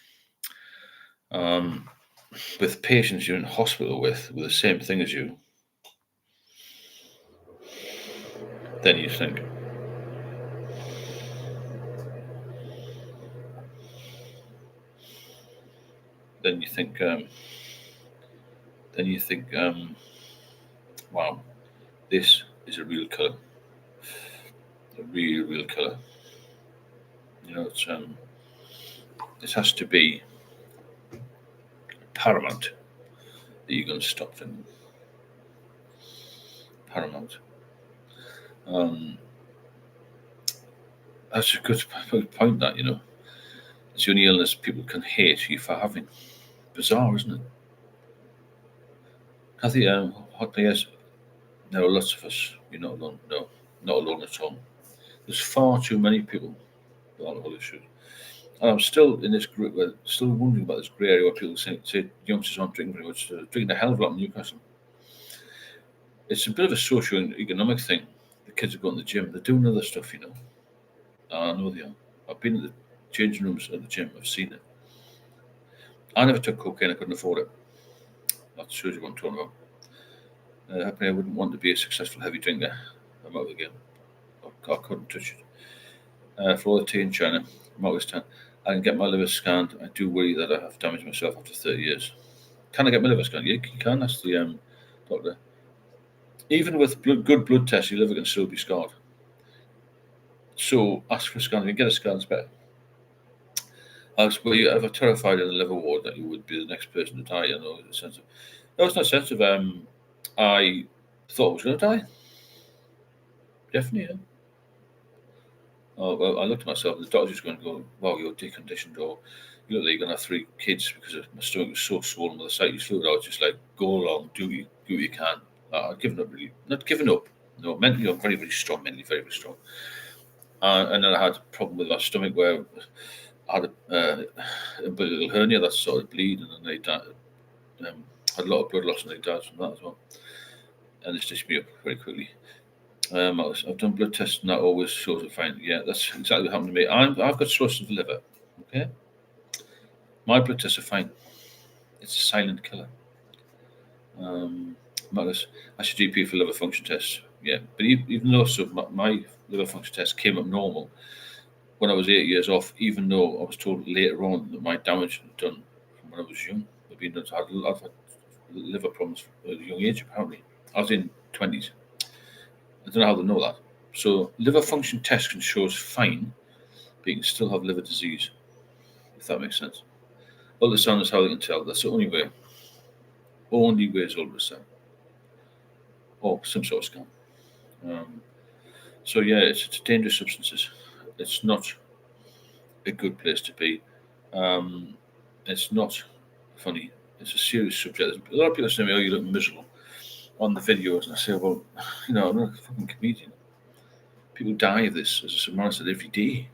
with patients you're in hospital with the same thing as you, then you think, wow, this is a real killer, a real killer. You know, it's this has to be paramount that you're going to stop them. Paramount. That's a good point. That, you know, it's the only illness people can hate you for having. Bizarre, isn't it? Kathy, hot players. There are lots of us. You're not alone. No, not alone at all. There's far too many people with alcohol issues. And I'm still in this group where still wondering about this grey area where people say youngsters aren't drinking very much. They're drinking a hell of a lot in Newcastle. It's a bit of a socio-economic thing. The kids are going to the gym. They're doing other stuff, you know. I know they are. I've been in the changing rooms at the gym. I've seen it. I never took cocaine. I couldn't afford it. That shows you what I'm talking about. I wouldn't want to be a successful heavy drinker. I'm out of the game. I couldn't touch it. For all the tea in China, I'm always telling. I can get my liver scanned. I do worry that I have damaged myself after 30 years. Can I get my liver scanned? Yeah, you can. That's the doctor. Even with good blood tests, your liver can still be scarred. So ask for a scan. If you get a scan, it's better. Were you ever terrified in the liver ward that you would be the next person to die? You know, in the sense of, no, it's not sensitive. I thought I was going to die. Definitely, yeah. Oh, well, I looked at myself, and the doctor was going to go, wow, you're deconditioned, or you look like you're going to have 3 kids because my stomach was so swollen with the sight. Fluid. I was just like, go along, do what you can. I've given up, really. Not given up. No, mentally, I'm very, very strong, mentally, very, very strong. And then I had a problem with my stomach where I had a umbilical hernia that started bleeding, and they died, had a lot of blood loss, and they died from that as well. And it stitched me up very quickly. I've done blood tests, and that always shows it fine. Yeah, that's exactly what happened to me. I've got cirrhosis of the liver. Okay, my blood tests are fine. It's a silent killer. Marcus, ask your GP for liver function tests. Yeah, but even though my liver function test came up normal when I was 8 years off, even though I was told later on that my damage had done from when I was young. I've had liver problems at a young age, apparently. I was in 20s. I don't know how they know that. So liver function test can show us fine, but you can still have liver disease, if that makes sense. Ultrasound is how they can tell. That's the only way. Only way is ultrasound. Or some sort of scan. So yeah, it's dangerous substances. It's not a good place to be. It's not funny. It's a serious subject. A lot of people say to me, "Oh, you look miserable on the videos," and I say, "Well, I'm not a fucking comedian. People die of this, as Samara said, every day.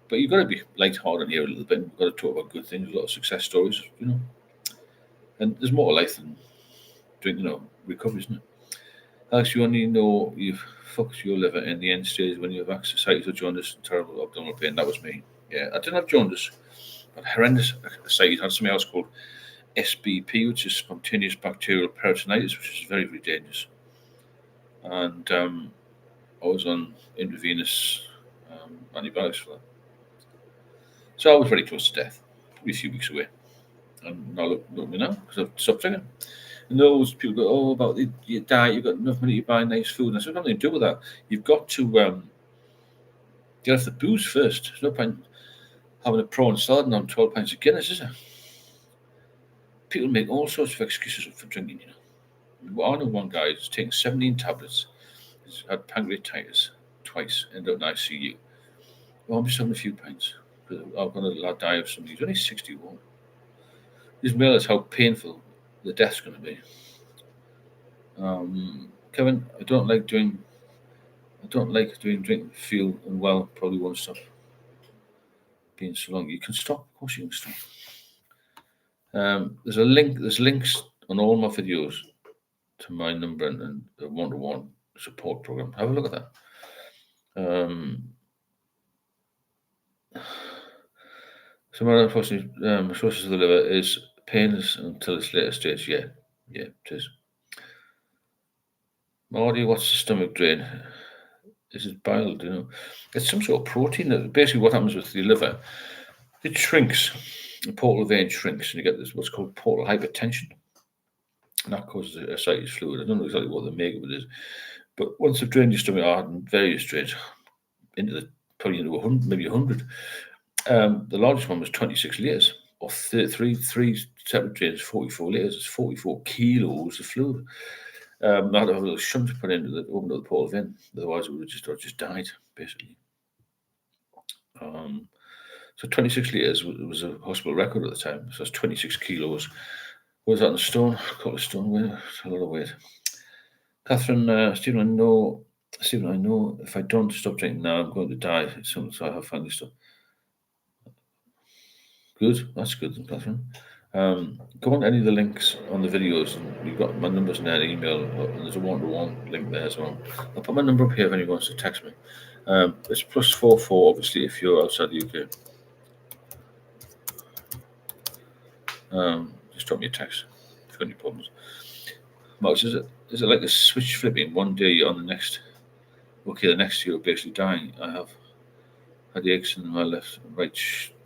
But you've got to be light-hearted here a little bit. You've got to talk about good things, a lot of success stories, And there's more to life than drinking, recovery, isn't it? Alex, you only know you've fucked your liver in the end stage when you have ascites or jaundice and terrible abdominal pain. That was me. Yeah, I didn't have jaundice, but horrendous ascites. I had something else called SBP, which is spontaneous bacterial peritonitis, which is very, very dangerous. And I was on intravenous antibiotics for that. So I was very close to death, probably a few weeks away. And now look at me now, because I've stopped drinking. And those people go, "Oh, about your diet, you've got enough money to buy nice food." And I said, "Nothing to do with that. You've got to get off the booze first. There's no point having a prawn salad and on 12 pints of Guinness, is there?" People make all sorts of excuses for drinking, I know one guy who's taken 17 tablets, he's had pancreatitis twice, ended up in ICU. Well, I'm just having a few pints. I've got a lad die of something. He's only 61. He doesn't realise how painful the death's going to be. Kevin, I don't like doing drinking. Feel unwell. Probably won't stop being so long. You can stop. Of course, you can stop. There's a link. There's links on all my videos to my number and the one-to-one support program. Have a look at that. Some other unfortunate sources of the liver is painless until its later stage. Yeah, it is. Marty, what's the stomach drain? Is it bile? It's some sort of protein. Basically, what happens with the liver, it shrinks. The portal vein shrinks, and you get this what's called portal hypertension. And that causes ascites fluid. I don't know exactly what the makeup of it is, but once they've drained your stomach out in various drains, probably into 100, maybe 100. The largest one was 26 litres, or three separate drains, 44 litres. It's 44 kilos of fluid. I had to have a little shunt put into the open up the portal vein, otherwise it would have just died, basically. So 26 litres was a hospital record at the time. So that's 26 kilos. What was that in a stone? A couple of stone weight. It's a lot of weight. Catherine, Stephen, I know if I don't stop drinking now, I'm going to die. So I have family stuff. Good. That's good, Catherine. Go on to any of the links on the videos, and you've got my numbers in there, email, and there's a one-to-one link there as well. I'll put my number up here if anyone wants to text me. It's +44, obviously, if you're outside the UK. Just drop me a text if you've got any problems. Mark, is it like a switch flipping? One day you're on the next. Okay, the next you're basically dying. I have had the aches in my left and right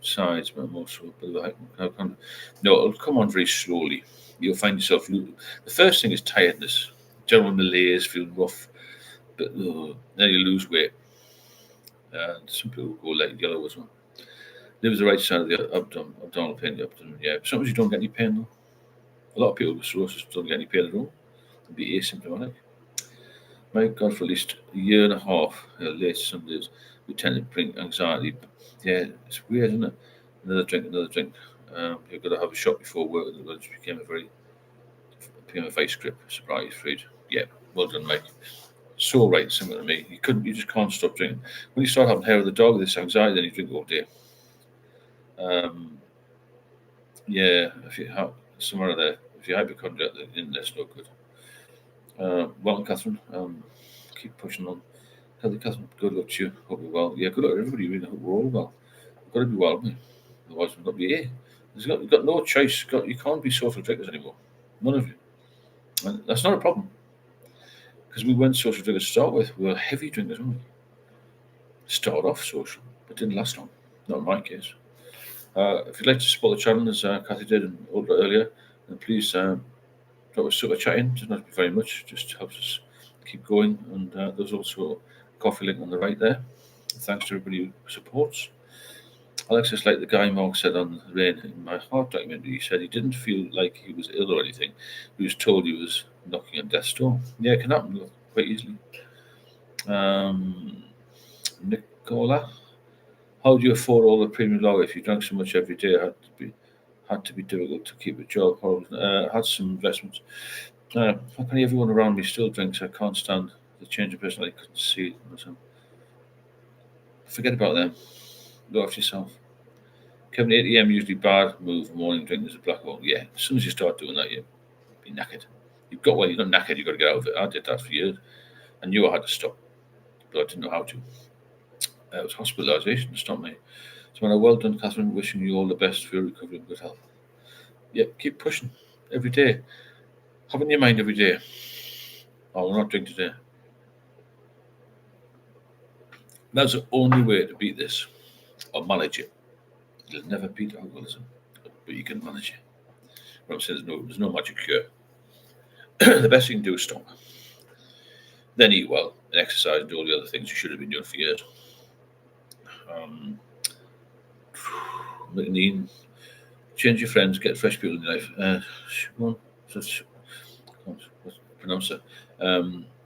sides, but I'm also a bit of a. No, it'll come on very slowly. You'll find yourself. The first thing is tiredness, general malaise, feeling rough, but then you lose weight. And some people go like yellow as well. Liver's the right side of the abdominal pain, the abdomen. Yeah, sometimes you don't get any pain though. A lot of people with cirrhosis don't get any pain at all. They'll be asymptomatic. My God, for at least a year and a half, late Sundays, we tend to bring anxiety. Yeah, it's weird, isn't it? Another drink. You've got to have a shot before work, and it became a vice grip, sobriety freed. Yeah, well done, Mike. So right, similar to me. You just can't stop drinking. When you start having hair of the dog, this anxiety, then you drink all day. Yeah, if you have somewhere there, if you're hypochondriac, then that's no good. Welcome, Catherine. Keep pushing on. Healthy, Catherine. Good luck to you. Hope you're well. Yeah, good luck to everybody. Really hope we're all well. We've got to be well, haven't we? Otherwise, we've got to be here. You've got no choice. You can't be social drinkers anymore. None of you. And that's not a problem. Because we weren't social drinkers to start with. We were heavy drinkers, weren't we? Started off social, but didn't last long. Not in my case. If you'd like to support the channel, as Kathy did earlier, then please drop a super chat in. Doesn't have to be very much, just helps us keep going. And there's also a coffee link on the right there. Thanks to everybody who supports. Alexis, like the guy Mark said on Rain in my Heart documentary, he said he didn't feel like he was ill or anything. He was told he was knocking on death's door. Yeah, it can happen quite easily. Nicola, how do you afford all the premium lager if you drank so much every day? It had to be difficult to keep a job. Had some investments. How can everyone around me still drinks? I can't stand the change of personality. I couldn't see it. Forget about them. Look after yourself. Kevin, 8 a.m. usually bad move. Morning drink is a black hole. Yeah, as soon as you start doing that, you'll be knackered. You're not knackered. You've got to get out of it. I did that for years. I knew I had to stop, but I didn't know how to. It was hospitalisation to stop me. So, well done, Catherine. Wishing you all the best for your recovery and good health. Yeah, keep pushing every day. Have in your mind every day. Oh, we're not drinking today. That's the only way to beat this or manage it. You'll never beat alcoholism, but you can manage it. What I'm saying, there's no magic cure. The best you can do is stop. Then eat well and exercise and do all the other things you should have been doing for years. Change your friends, get fresh people in your life. Pronounce it.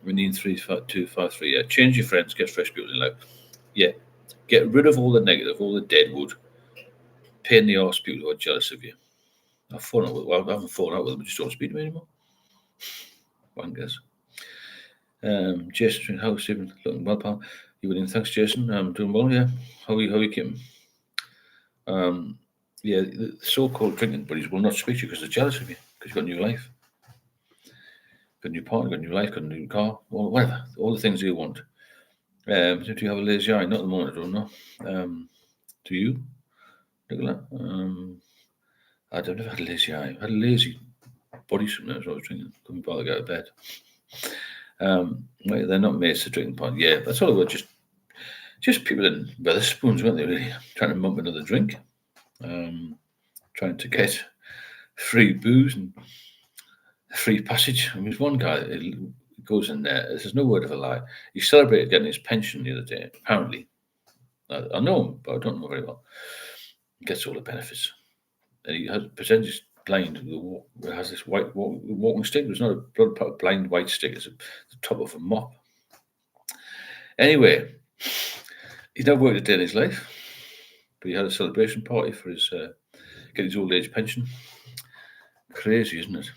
Renine 3253. Yeah, change your friends, get fresh people in your life. Yeah, get rid of all the negative, all the deadwood, pain in the arse people who are jealous of you. I haven't fallen out with them, I just don't speak to them anymore. Wankers. Jason, how Stephen? Looking well, pal. You winning? Thanks, Jason. I'm doing well, yeah. How are you keeping? Yeah, the so-called drinking buddies will not speak to you because they're jealous of you because you've got a new life, got a new partner, got a new life, got a new car, or whatever. All the things you want. Do you have a lazy eye? Not at the moment, I don't know. Do you, Nicola? I've never had a lazy eye. I've had a lazy body sometimes when I was drinking. Couldn't bother to get out of bed. They're not mates to drinking part. Yeah, that's all about just people in Wetherspoons, weren't they, really? Trying to mump another drink. Trying to get free booze and free passage. I mean, there's one guy who goes in there, there's no word of a lie. He celebrated getting his pension the other day, apparently. I know him, but I don't know very well. He gets all the benefits. And he pretends he's blind. He has this white walking stick. It's not a blind white stick, it's the top of a mop. Anyway, he's never worked a day in his life, but he had a celebration party for his getting his old age pension. Crazy, isn't it?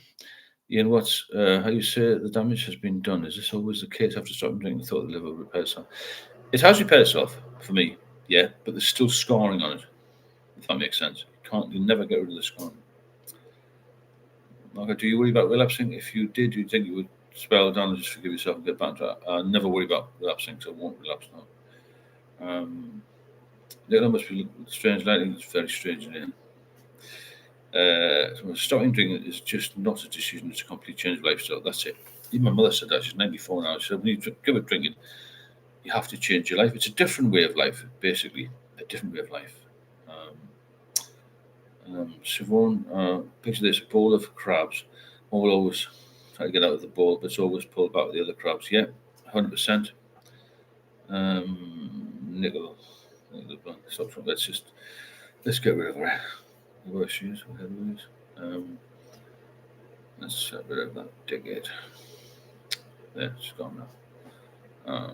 Ian, what's how you say the damage has been done? Is this always the case after stopping drinking? I thought the liver would repair itself. It has repaired itself for me, yeah, but there's still scarring on it. If that makes sense, you never get rid of the scarring. Margaret, do you worry about relapsing? If you did, you think you would spell it down and just forgive yourself and get back to it? I never worry about relapsing, so I won't relapse now. There must be strange lighting. It's very strange in here. Stopping drinking is just not a decision, it's a complete change of lifestyle. That's it. Even my mother said that. She's 94 now. She said, when you give up drinking, you have to change your life. It's a different way of life, basically. A different way of life. Siobhan, picture this, a bowl of crabs. One will always try to get out of the bowl, but it's always pulled back with the other crabs. Yeah, 100%. Nickel. Stop. Let's get rid of her. Where she is, let's get rid of that dickhead. There, she's gone now.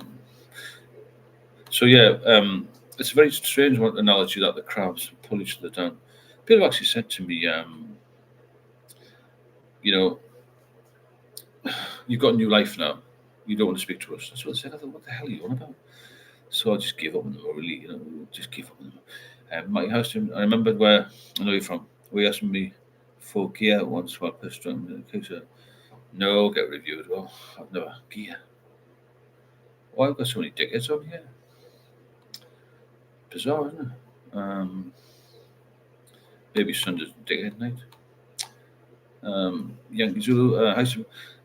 So yeah, it's a very strange one analogy that the crabs pull each other down. People have actually said to me, you've got a new life now. You don't want to speak to us. That's what I said. I thought, what the hell are you on about? So I just gave up on them. Really, just give up on them. Mike Houston, I remember where I know you're from. We asked me for gear once while I drunk. No, get rid of you as well. I've never gear. Why I've got so many dickheads on here? Bizarre, isn't it? Maybe Sunday's dickhead night. Yankee Zulu,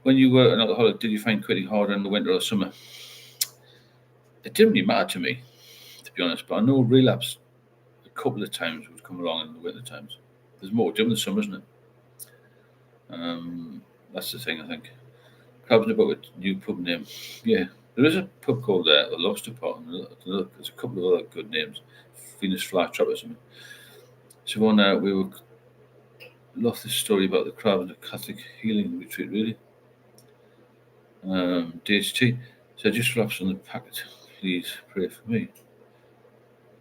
when you were an alcoholic, did you find quitting harder in the winter or summer? It didn't really matter to me, to be honest, but I know relapse a couple of times would come along in the winter times. There's more to do in the summer, isn't it? That's the thing, I think. Crabs in a book with new pub name. Yeah, there is a pub called the Lobster Pot. There's a couple of other good names. Venus flytrap or something. So we were lost this story about the crab and the Catholic healing retreat, really. DHT. So just flaps on the packet. Please pray for me.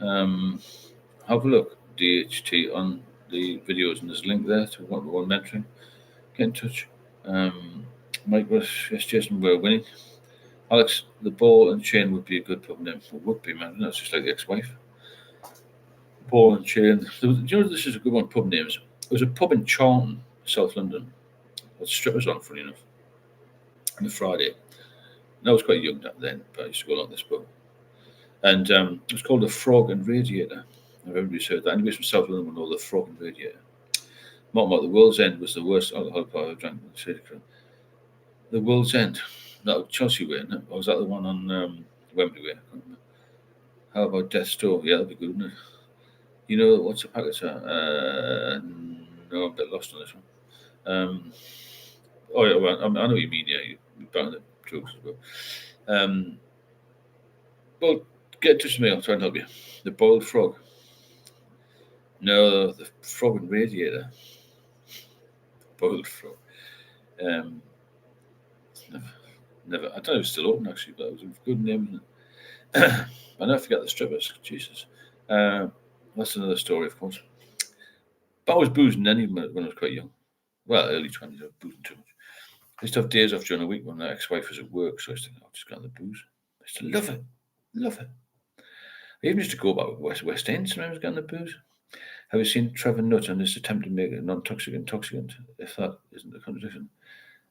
Have a look, DHT, on the videos, and there's a link there to one mentoring. Get in touch. Mike was, yes, Jason, we're winning. Alex, the ball and chain would be a good pub name. It would be, man. That's just like the ex-wife. Ball and chain. Do you know this is a good one? Pub names. There was a pub in Charlton, South London. Had strippers on, funny enough, on a Friday. And I was quite young then, but I used to go along this pub. And it was called the Frog and Radiator. I've everybody's heard that. Anybody from South London will know the Frog and Radiator. Mark, the World's End was the worst alcoholic bar I've drank. The World's End. No, Chelsea Way, no? Or was that the one on Wembley Way? I can't remember. How about Death Store? Yeah, that'd be good, wouldn't it? You know, what's the packet? No, I'm a bit lost on this one. Oh, yeah, well, I know what you mean, yeah. You're banging the drugs as well. Well, get in touch with me, I'll try and help you. The Boiled Frog. No, the Frog and Radiator. Boiled Frog. Never. I don't know if it's still open, actually, but it was a good name, isn't it? I never forget the strippers. Jesus. That's another story, of course. But I was boozing then, even when I was quite young. Well, early 20s, I was boozing too much. I used to have days off during the week when my ex-wife was at work, so I used to I'll just go on the booze. I used to love it. Love it. I even used to go about West End sometimes getting the booze. Have you seen Trevor Nutt and his attempt to make it non-toxic and toxicant? If that isn't a contradiction.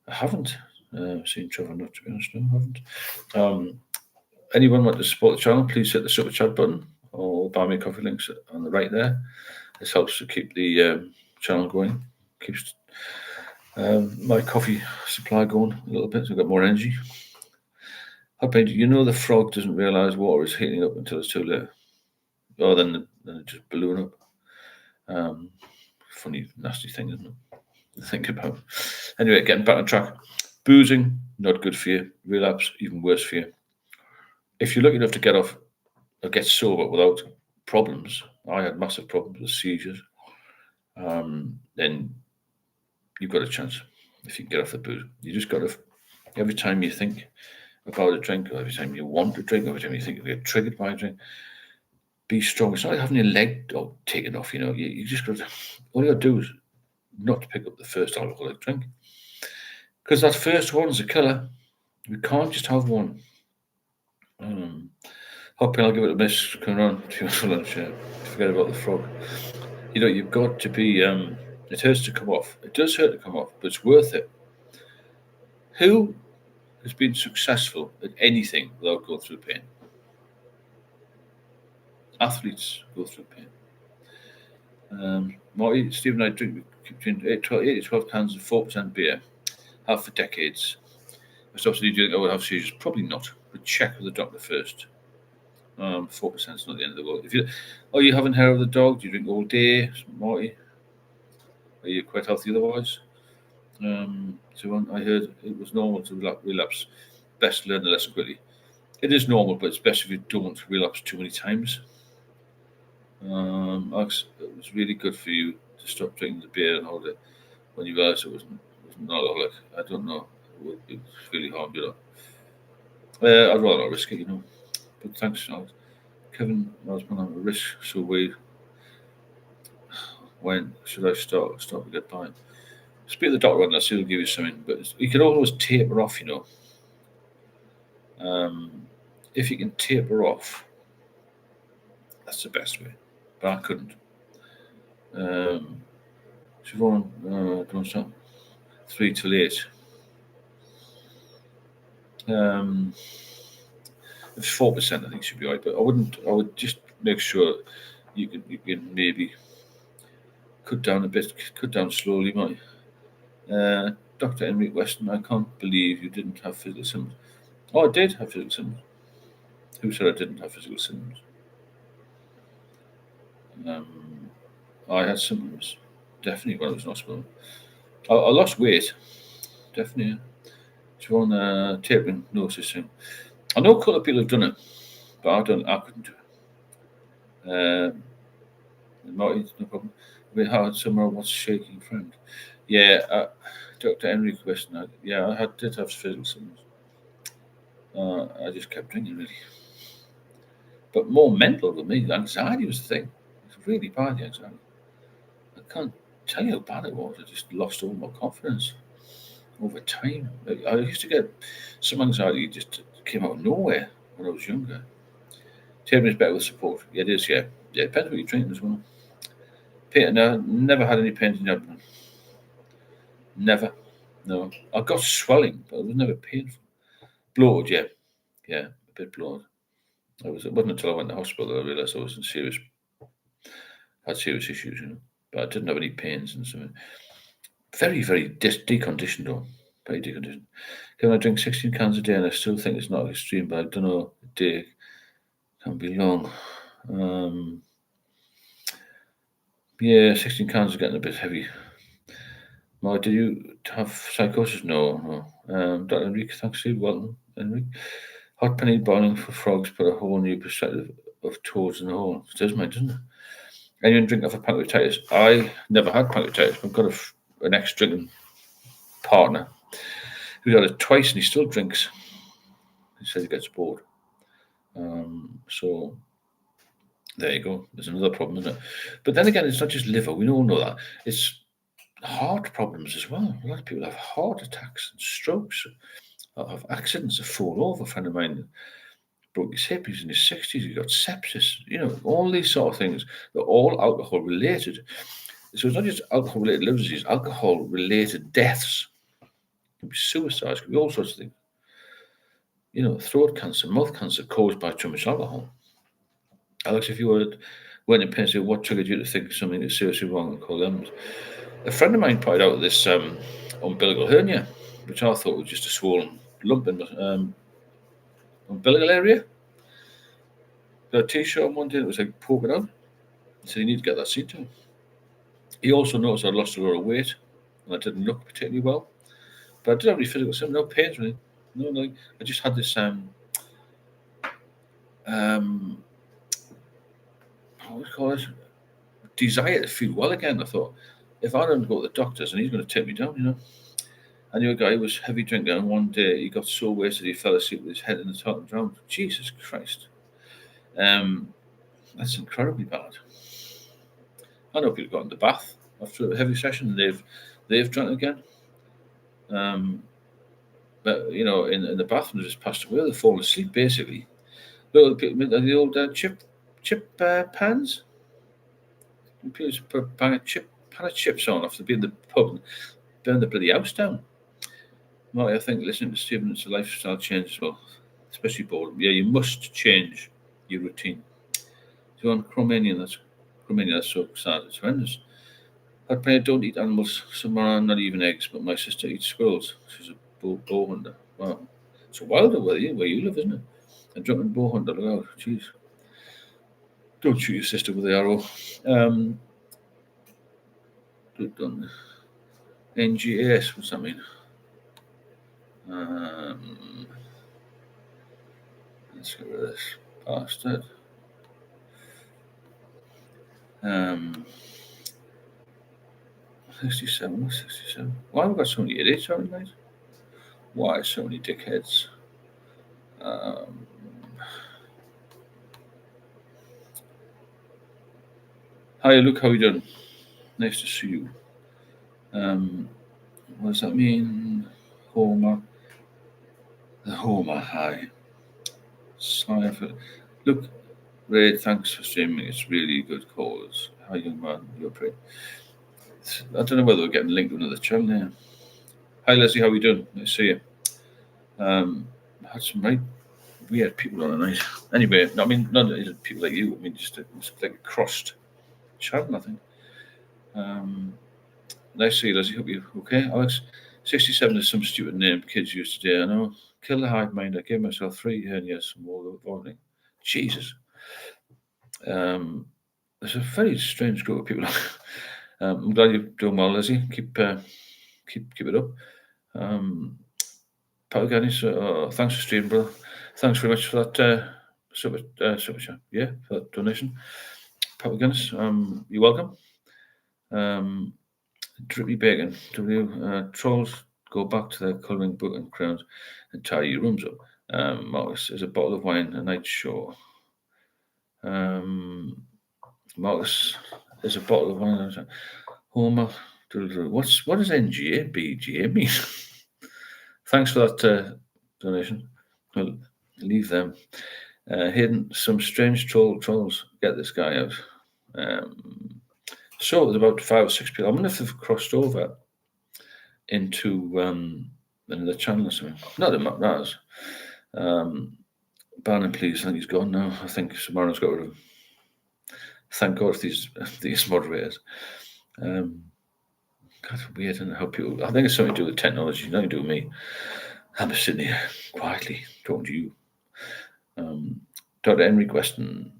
I haven't seen Trevor Nutt, to be honest. No, I haven't. Anyone want to support the channel, please hit the super chat button or buy me coffee links on the right there. This helps to keep the channel going. Keeps my coffee supply going a little bit, so I've got more energy. You know the frog doesn't realise water is heating up until it's too late. Oh, then it just balloon up. Funny, nasty thing, isn't it? To think about. Anyway, getting back on track. Boozing, not good for you. Relapse, even worse for you. If you're lucky enough to get off or get sober without problems, I had massive problems with seizures, then you've got a chance if you can get off the booze. You just got to, every time you think about a drink, or every time you want to drink, or every time you think you get triggered by a drink, be strong. It's not like having your leg taken off, you know. You just got to, all you got to do is not to pick up the first alcoholic drink. Because that first one's a killer. We can't just have one. Hoping I'll give it a miss. Come on, for lunch. Forget about the frog. You know, you've got to be. It hurts to come off. It does hurt to come off, but it's worth it. Who has been successful at anything without going through pain? Athletes go through pain. Marty, Steve and I drink between 8 to 12 cans of 4% beer. Have for decades. Obviously, do you think I would have seizures? Probably not. But check with the doctor first. 4% is not the end of the world. If you haven't hair of the dog, do you drink all day, Marty? Are you quite healthy otherwise? So I heard it was normal to relapse. Best to learn the lesson quickly. It is normal, but it's best if you don't relapse too many times. Alex, it was really good for you to stop drinking the beer and hold it when you realised it was not alcoholic. I don't know. It was really harmed you. I'd rather not risk it, you know. But thanks, Alex. Kevin Osman, I'm a risk, so when should I start to get by? Speak to the doctor on that, so he'll give you something. But you can always taper off, you know. If you can taper off, that's the best way. But I couldn't. Siobhan, don't stop. 3 till 8. If 4%, I think should be right. But I would just make sure you can maybe cut down a bit, cut down slowly, might. Dr. Enrique Weston, I can't believe you didn't have physical symptoms. Oh, I did have physical symptoms. Who said I didn't have physical symptoms? I had symptoms, definitely, when I was in hospital. I lost weight, definitely. So on tapering, no system. I know a couple of people have done it, but I couldn't do Marty, no problem. A bit hard somewhere. What's shaking, friend? Yeah, Dr. Henry question. Yeah, did have physical symptoms. I just kept drinking, really. But more mental than me. Anxiety was the thing. It was really bad, the anxiety. I can't tell you how bad it was. I just lost all my confidence over time. I used to get some anxiety just came out of nowhere when I was younger. Taking is better with support. Yeah, it is, yeah. Yeah, it depends what you're drinking as well. Pain, no, never had any pains in the abdomen. Never. No. I got swelling, but it was never painful. Bloated, yeah. Yeah, a bit bloated. It wasn't until I went to hospital that I realised I was had serious issues, But I didn't have any pains and something. Very, very deconditioned though. Very deconditioned. Can I drink 16 cans a day and I still think it's not extreme, but I don't know, a day can be long. Yeah, 16 cans is getting a bit heavy. Mark, did you have psychosis? No. Dr. Enrique, thanks, Steve. Welcome, Enrique. Hot penny boiling for frogs put a whole new perspective of toads in the hole. It does, mate, doesn't it? Anyone drink off of pancreatitis? I never had pancreatitis. I've got an ex-drinking partner who had it twice and he still drinks. He says he gets bored. So there you go. There's another problem, isn't it? But then again, it's not just liver. We all know that. It's heart problems as well. A lot of people have heart attacks and strokes, have accidents, that fall over. A friend of mine broke his hip. He's in his 60s. He got sepsis. All these sort of things. They're all alcohol related. So it's not just alcohol related liver disease, alcohol related deaths. It can be suicides, it can be all sorts of things. Throat cancer, mouth cancer caused by too much alcohol. Alex, if you went in pain, what triggered you to think something is seriously wrong and call them? A friend of mine pointed out this umbilical hernia, which I thought was just a swollen lump in the umbilical area. Got a t-shirt on one day that was like poking out. He said, you need to get that seen to. He also noticed I'd lost a lot of weight and I didn't look particularly well. But I didn't have any physical symptoms, no pains or anything. No, I just had this what would you call it? Desire to feel well again. I thought, if I don't go to the doctors and he's going to take me down, I knew a guy who was a heavy drinker, and one day he got so wasted he fell asleep with his head in the top and drowned. Jesus Christ. That's incredibly bad. I know people got in the bath after a heavy session and they've drunk again. But in the bathroom, they just passed away. They've fallen asleep basically. The old chip pans. People just put a pan of chips on after being in the pub and burn the bloody house down. Marty, I think listening to Stephen, it's a lifestyle change as well, especially boredom. Yeah, you must change your routine. So on Romanian, that's so sad. It's horrendous. I don't eat animals. Some are not even eggs, but my sister eats squirrels. She's a bow hunter. Wow. It's wilder where you live, isn't it? A drunken bow hunter. Look out. Jeez. Don't shoot your sister with the arrow. Done. NGAS, what's that mean? Let's get rid of this bastard. 67. Why have we got so many idiots on tonight? Why so many dickheads? Hi, Luke, how you doing? Nice to see you. What does that mean? Homer. The Homer, hi. Sorry for... Look, Ray, thanks for streaming. It's really good calls. Hi, young man. You're pretty. I don't know whether we're getting linked to another channel here. Hi, Leslie, how you doing? Nice to see you. Had some right weird people on tonight. Anyway, I mean, not people like you. I mean, just like a crossed channel, I think. Nice to see you, Leslie. Hope you're okay. Alex, 67 is some stupid name kids use today. I know. Kill the hive mind. I gave myself 3 hernias from all the vomiting. Jesus. There's a very strange group of people. I'm glad you're doing well, Leslie. Keep it up. Paganis, thanks for streaming, brother. Thanks very much for that super chat. Yeah, for that donation. Papa Guinness, you're welcome. Drippy Bacon, trolls go back to their colouring book and crayons and tidy your rooms up. Marcus, is a bottle of wine a night show? Marcus, is a bottle of wine. Homer, what does NGA BGA mean? Thanks for that donation. Well, leave them. Hayden, some strange trolls get this guy out. So there's about 5 or 6 people. I wonder if they've crossed over into another channel or something. Not that it matters. Bannon, please. I think he's gone now. I think Samara's got rid of him. Thank God for these moderators. God, weird, isn't it? How people. I think it's something to do with technology. Nothing to do with me. I'm just sitting here quietly talking to you. Dr. Henry Weston,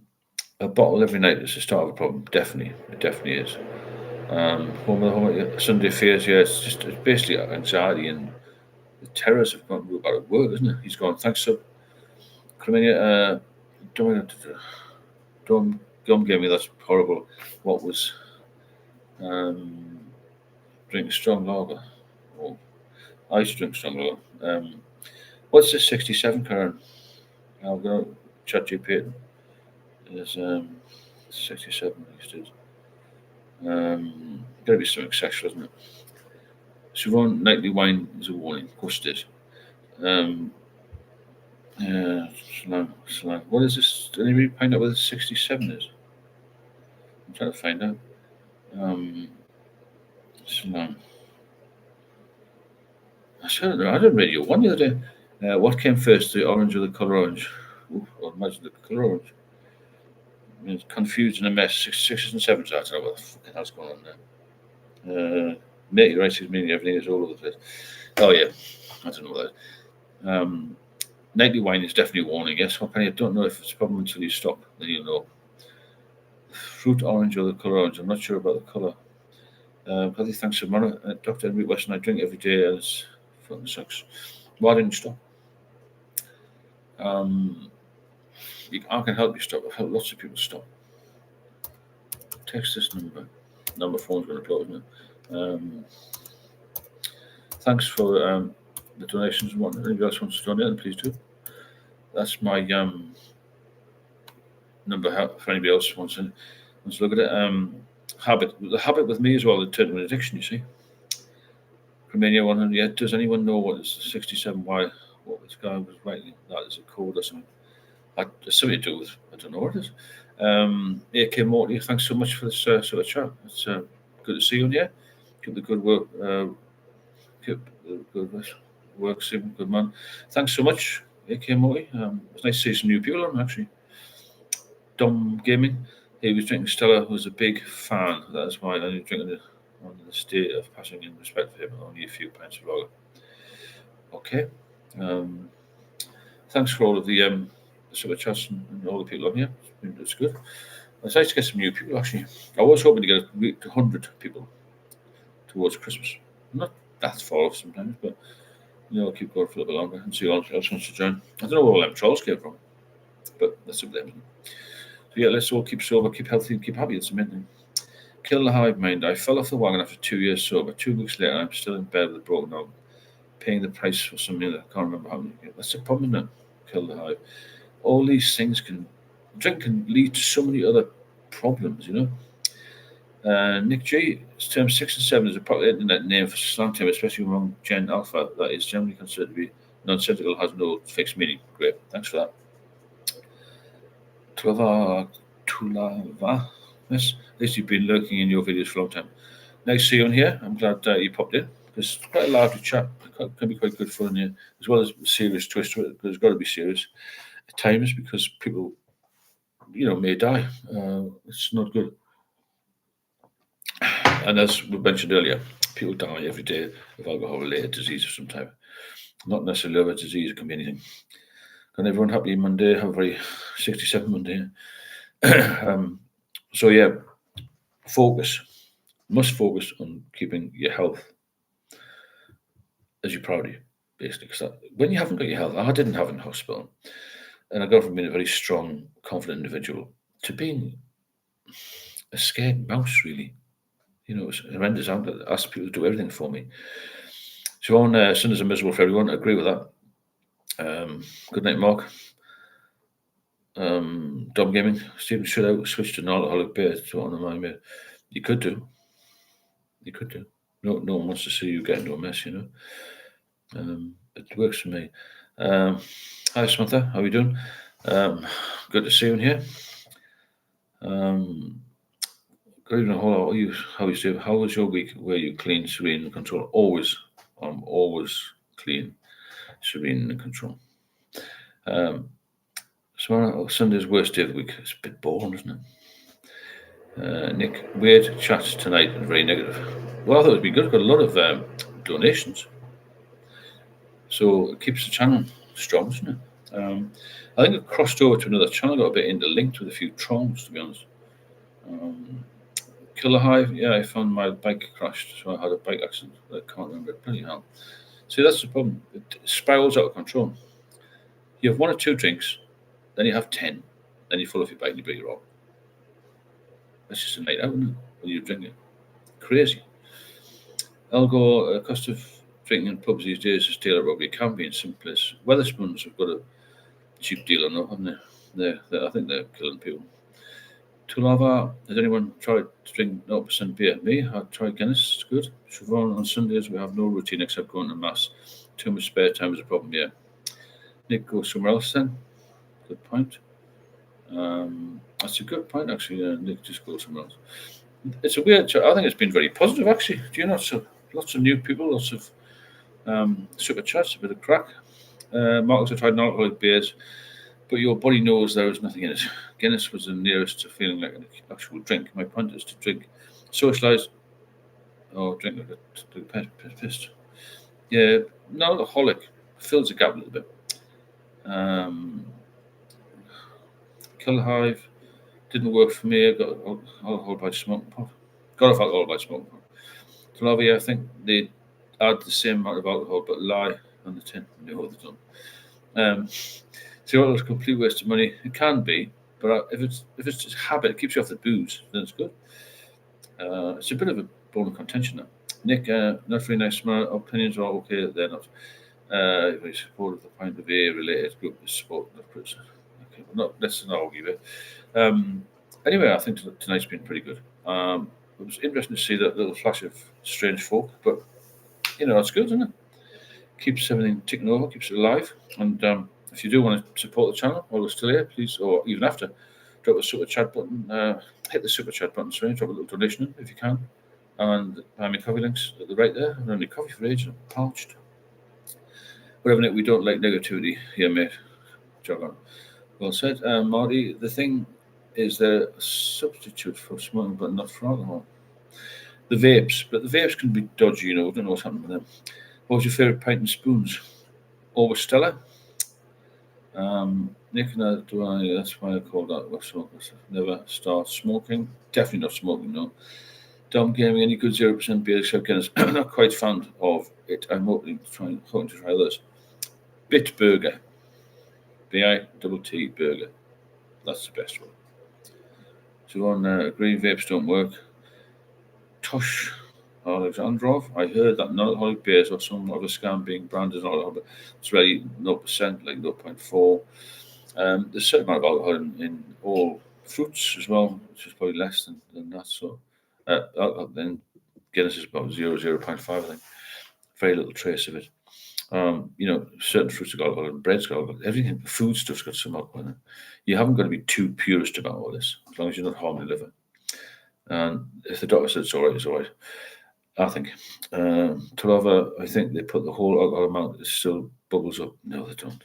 a bottle every night is the start of a problem. Definitely, it definitely is. Sunday fears, yeah, it's basically anxiety and the terrors have gone about at work, isn't it? He's gone, thanks, sub. Crimea, Dom gave me that's horrible. What was drink strong lager? Oh, I used to drink strong lager. What's this 67, Karen? I'll go chat GPT. There's 67 these days. Gotta be something sexual, isn't it? Siobhan, nightly wine is a warning. Of course it is. Slang. What is this? Did anybody find out what the 67 is? I'm trying to find out. Slang. I don't know. I did Radio 1 the other day. What came first, the orange or the colour orange? Ooh, I'd imagine the colour orange. I mean, it's confused and a mess. Sixes and sevens. I don't know what the fucking hell's going on there. Mate, right, meaning everything is all over the place. Oh, yeah. I don't know what that is. Nightly wine is definitely a warning, yes. I don't know if it's a problem until you stop, then you'll know. Fruit orange or the colour orange. I'm not sure about the colour. Kathy, thanks so much. Dr. Henry Weston, I drink every day and it's fucking sucks. Why didn't you stop? I can help you stop. I've helped lots of people stop. Text this number. Number phone's going to close, isn't it? Thanks for the donations. Anybody else wants to donate, please do. That's my number for anybody else wants to look at it. Habit. The habit with me as well, it turned into an addiction, you see. Romania 100, yeah. Does anyone know what is 67? Why? What this guy was writing? That is a code or something. It's something to do with, I don't know what it is. AK Morty, thanks so much for this sort of chat. It's good to see you on here. Keep the good work. Keep the good work, Stephen. Good man. Thanks so much, AK Morty. It's nice to see some new people on, actually. Dom Gaming, he was drinking Stella, was a big fan. That's why I'm drinking it on the state of passing in respect for him, only a few pints of lager. Okay. Thanks for all of the super chats and all the people on here. It's good. It's nice to get some new people, actually. I was hoping to get 100 people towards Christmas. Not that far off sometimes, but I'll keep going for a little bit longer and see who else wants to join. I don't know where all them trolls came from, but that's up to them. So yeah, let's all keep sober, keep healthy, and keep happy. It's the main thing. Kill the hive mind. I fell off the wagon after 2 years sober. 2 weeks later, I'm still in bed with a broken arm, paying the price for something that I can't remember how many. That's the problem, isn't it? Kill the hive. All these things drink can lead to so many other problems, Nick G, term 6 and 7 is a popular internet name for slang term, especially among Gen Alpha, that is generally considered to be nonsensical, has no fixed meaning. Great, thanks for that. Tulava, yes, at least you've been lurking in your videos for a long time. Nice to see you on here. I'm glad you popped in. It's quite a lively chat. It can be quite good fun here, as well as a serious twist to it, because it's got to be serious at times because people, may die. It's not good. And as we mentioned earlier, people die every day of alcohol-related disease of some type. Not necessarily liver disease, it can be anything. Can everyone happy Monday? Have a very 67 Monday. So yeah, must focus on keeping your health as your priority, basically. Because when you haven't got your health, I didn't have it in hospital, and I got from being a very strong, confident individual to being a scared mouse, really. It's horrendous. I ask people to do everything for me. So on Sundays are miserable for everyone. I agree with that. Good night, Mark. Dom Gaming. Stephen, should I switch to non-alcoholic beer to honor my mate? You could do. You could do. No one wants to see you get into a mess, It works for me. Hi, Samantha. How are you doing? Good to see you in here. Good evening. How are you, Steve? How was your week? Were you clean, serene, and control? Always. I'm always clean, serene, and control. Sunday's worst day of the week. It's a bit boring, isn't it? Nick, weird chat tonight and very negative. Well, I thought it'd be good. Got a lot of donations, so it keeps the channel strong, doesn't it? I think it crossed over to another channel, got a bit interlinked with a few trolls, to be honest. Killer Hive, yeah, I found my bike crashed, so I had a bike accident. I can't remember it. Bloody hell. See, that's the problem. It spirals out of control. You have one or two drinks, then you have 10, then you fall off your bike and you break your arm. That's just a night out, isn't it? When you're drinking. Crazy. Cost of drinking in pubs these days is tailor robbery. It can be in some places. Weatherspoons have got a cheap deal on that, haven't they? I think they're killing people. Tulava, has anyone tried to drink 0% beer? Me, I tried Guinness, it's good. Siobhan, on Sundays we have no routine except going to Mass. Too much spare time is a problem, yeah. Nick, go somewhere else then. Good point. That's a good point, actually. Nick, just go somewhere else. It's a weird, I think it's been very positive, actually. Do you know, so lots of new people, lots of super chats, a bit of crack. Marcus, I tried non-alcoholic beers, but your body knows there is nothing in it. Guinness was the nearest to feeling like an actual drink. My point is to drink, socialise, or drink like a pissed. Yeah, non-alcoholic fills the gap a little bit. Killer Hive didn't work for me. I got alcohol by smoking pot. Got off alcohol by smoking pot. Talavia, I think they add the same amount of alcohol but lie on the tin. No, they don't. So it was a complete waste of money. It can be, but if it's just habit, it keeps you off the booze, then it's good. It's a bit of a bone of contention now. Nick, not very nice. My opinions are okay. They're not. Very supportive of the point of a related group is support of criticism. Okay, well, let's not argue it. Anyway, I think tonight's been pretty good. It was interesting to see that little flash of strange folk, but it's good, isn't it? Keeps everything ticking over, keeps it alive. And if you do want to support the channel while we're still here, please, or even after, drop the super chat button, hit the super chat button, sorry, drop a little donation in if you can. And buy me coffee links at the right there. I've only coffee for ages, I'm parched. Whatever, Nick, we don't like negativity here, mate. Jog on. Well said. Marty, the thing is they're a substitute for smoking, but not for alcohol. The vapes, but the vapes can be dodgy, I don't know what's happening with them. What was your favourite pint and spoons? Always Stella. Nick, that's why I call that. Never start smoking. Definitely not smoking, no. Dom Gaming, any good 0% beer except Guinness? I'm not quite fond of it. I'm hoping to try this. Bit Burger. BITT Burger. That's the best one. So on green vapes don't work. Tosh Alexandrov, I heard that non-alcoholic beers are somewhat of a scam being branded as non-alcoholic. It's really 0%, like 0.4. There's a certain amount of alcohol in all fruits as well, which is probably less than that. So then Guinness is about 0.5, I think. Very little trace of it. Certain fruits have got alcohol, and bread's got alcohol. Everything, food stuff's got some alcohol in it. You haven't got to be too purist about all this, as long as you're not harming the liver. And if the doctor said it's all right, it's all right. I think. Tarava, I think they put the whole alcohol amount, it still bubbles up. No, they don't.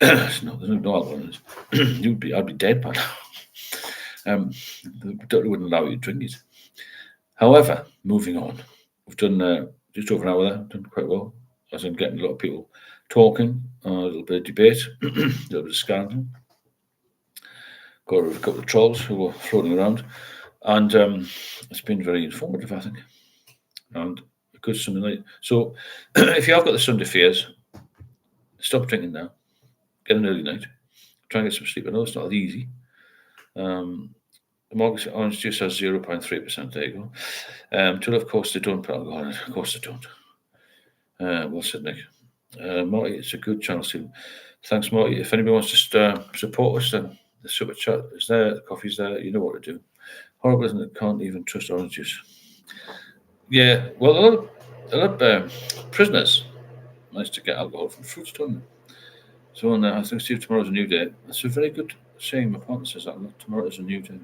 There's no alcohol in it. I'd be dead by now. The doctor wouldn't allow you to drink it. However, moving on. We've done just over an hour there, done quite well. As in getting a lot of people talking, a little bit of debate, a little bit of scandal. Got a couple of trolls who were floating around. And it's been very informative, I think. And a good Sunday night. So if you have got the Sunday fears, stop drinking now. Get an early night. Try and get some sleep. I know it's not easy. The Morgan's orange juice has 0.3%. There you go. Till, of course, they don't put alcohol in it. Of course they don't. Well said, Nick. Marty, it's a good channel, Stephen. Thanks, Marty. If anybody wants to support us, then the super chat is there, the coffee's there, you know what to do. Horrible, isn't it? Can't even trust orange juice. Yeah, well, a lot of prisoners manage to get alcohol from fruits, don't they? So, I think, Steve, tomorrow's a new day. That's a very good saying. My partner says that. Tomorrow is a new day.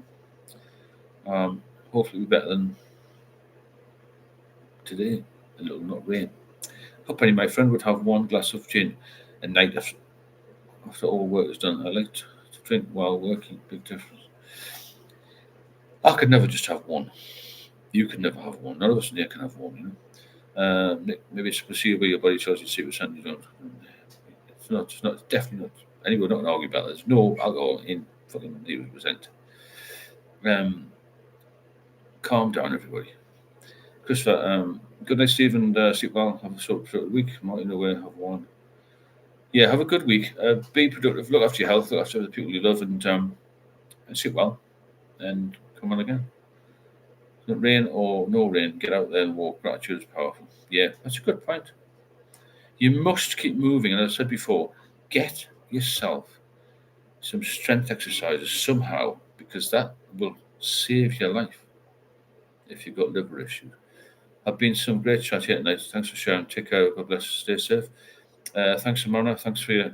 Hopefully, be better than today. And it'll not rain. Hope any my friend would have one glass of gin a night after all work is done. I like to drink while working. Big difference. I could never just have one. You can never have one. None of us in here can have one, you know. Maybe it's perceived by your body tells you secret something you don't. It's not, it's definitely not. Anyway, not going to argue about that. There's no alcohol in fucking 80%. Calm down, everybody. Christopher, good night, Stephen. Sleep well. Have a short week. Martin away. Have one. Yeah, have a good week. Be productive. Look after your health. Look after the people you love, and sleep well. And come on again. Rain or no rain, get out there and walk. Gratitude is powerful. Yeah, that's a good point. You must keep moving. And as I said before, get yourself some strength exercises somehow, because that will save your life if you've got liver issues. I've been some great chat here tonight. Thanks for sharing. Take care. God bless. Stay safe. Thanks, Marna. Thanks for your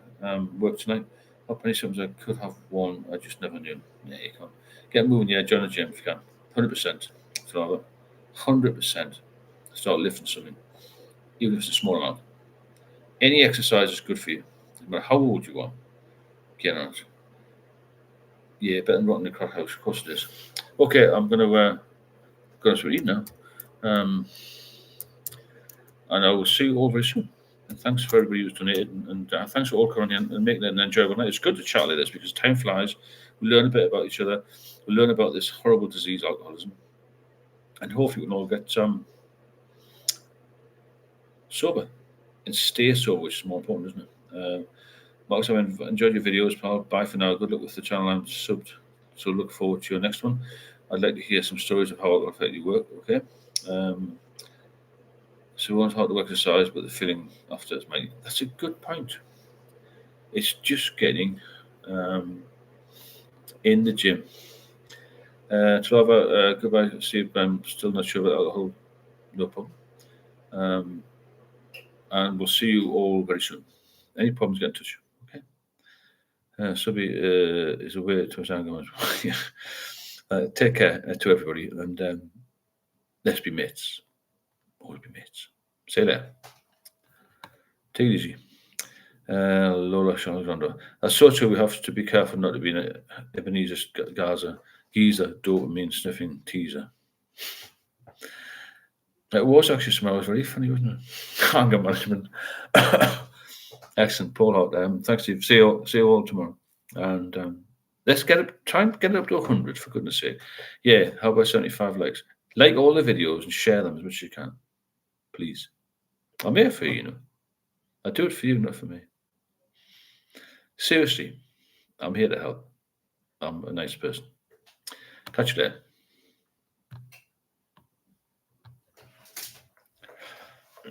work tonight. Hope any sometimes I could have one. I just never knew. Yeah, you can't. Get moving. Yeah, join the gym if you can. 100%. 100%. Start lifting something, even if it's a small amount. Any exercise is good for you, no matter how old you are. Get on it. Yeah, better than rotting in the crack house. Of course it is. Okay, I'm going to go to eat now. And I will see you all very soon. And thanks for everybody who's donated. And thanks for all coming in and making it an enjoyable night. It's good to chat like this because time flies. We learn a bit about each other. We learn about this horrible disease, alcoholism. And hopefully we can all get sober and stay sober, which is more important, isn't it? Marcus, I've enjoyed your videos, pal. Bye for now. Good luck with the channel. I'm subbed, so look forward to your next one. I'd like to hear some stories of how it will affect your work, okay? So we won't have to exercise, but the feeling after is mighty. That's a good point. It's just getting in the gym. Trevor, goodbye. See, I'm still not sure about alcohol. No problem. And we'll see you all very soon. Any problems, get in touch. Okay. Subby is away to his anger. Take care to everybody, and let's be mates. Always be mates. See you later. Take it easy. Laura Chandra. As such, we have to be careful not to be an Ebenezer geezer, dopamine sniffing teaser. It was actually something was very funny, wasn't it? Anger management. Excellent, Paul Hart. Thanks, Steve. See you all tomorrow. And let's try and get it up to 100, for goodness sake. Yeah, how about 75 likes? Like all the videos and share them as much as you can. Please. I'm here for you, you know. I do it for you, not for me. Seriously, I'm here to help. I'm a nice person. Catch you later.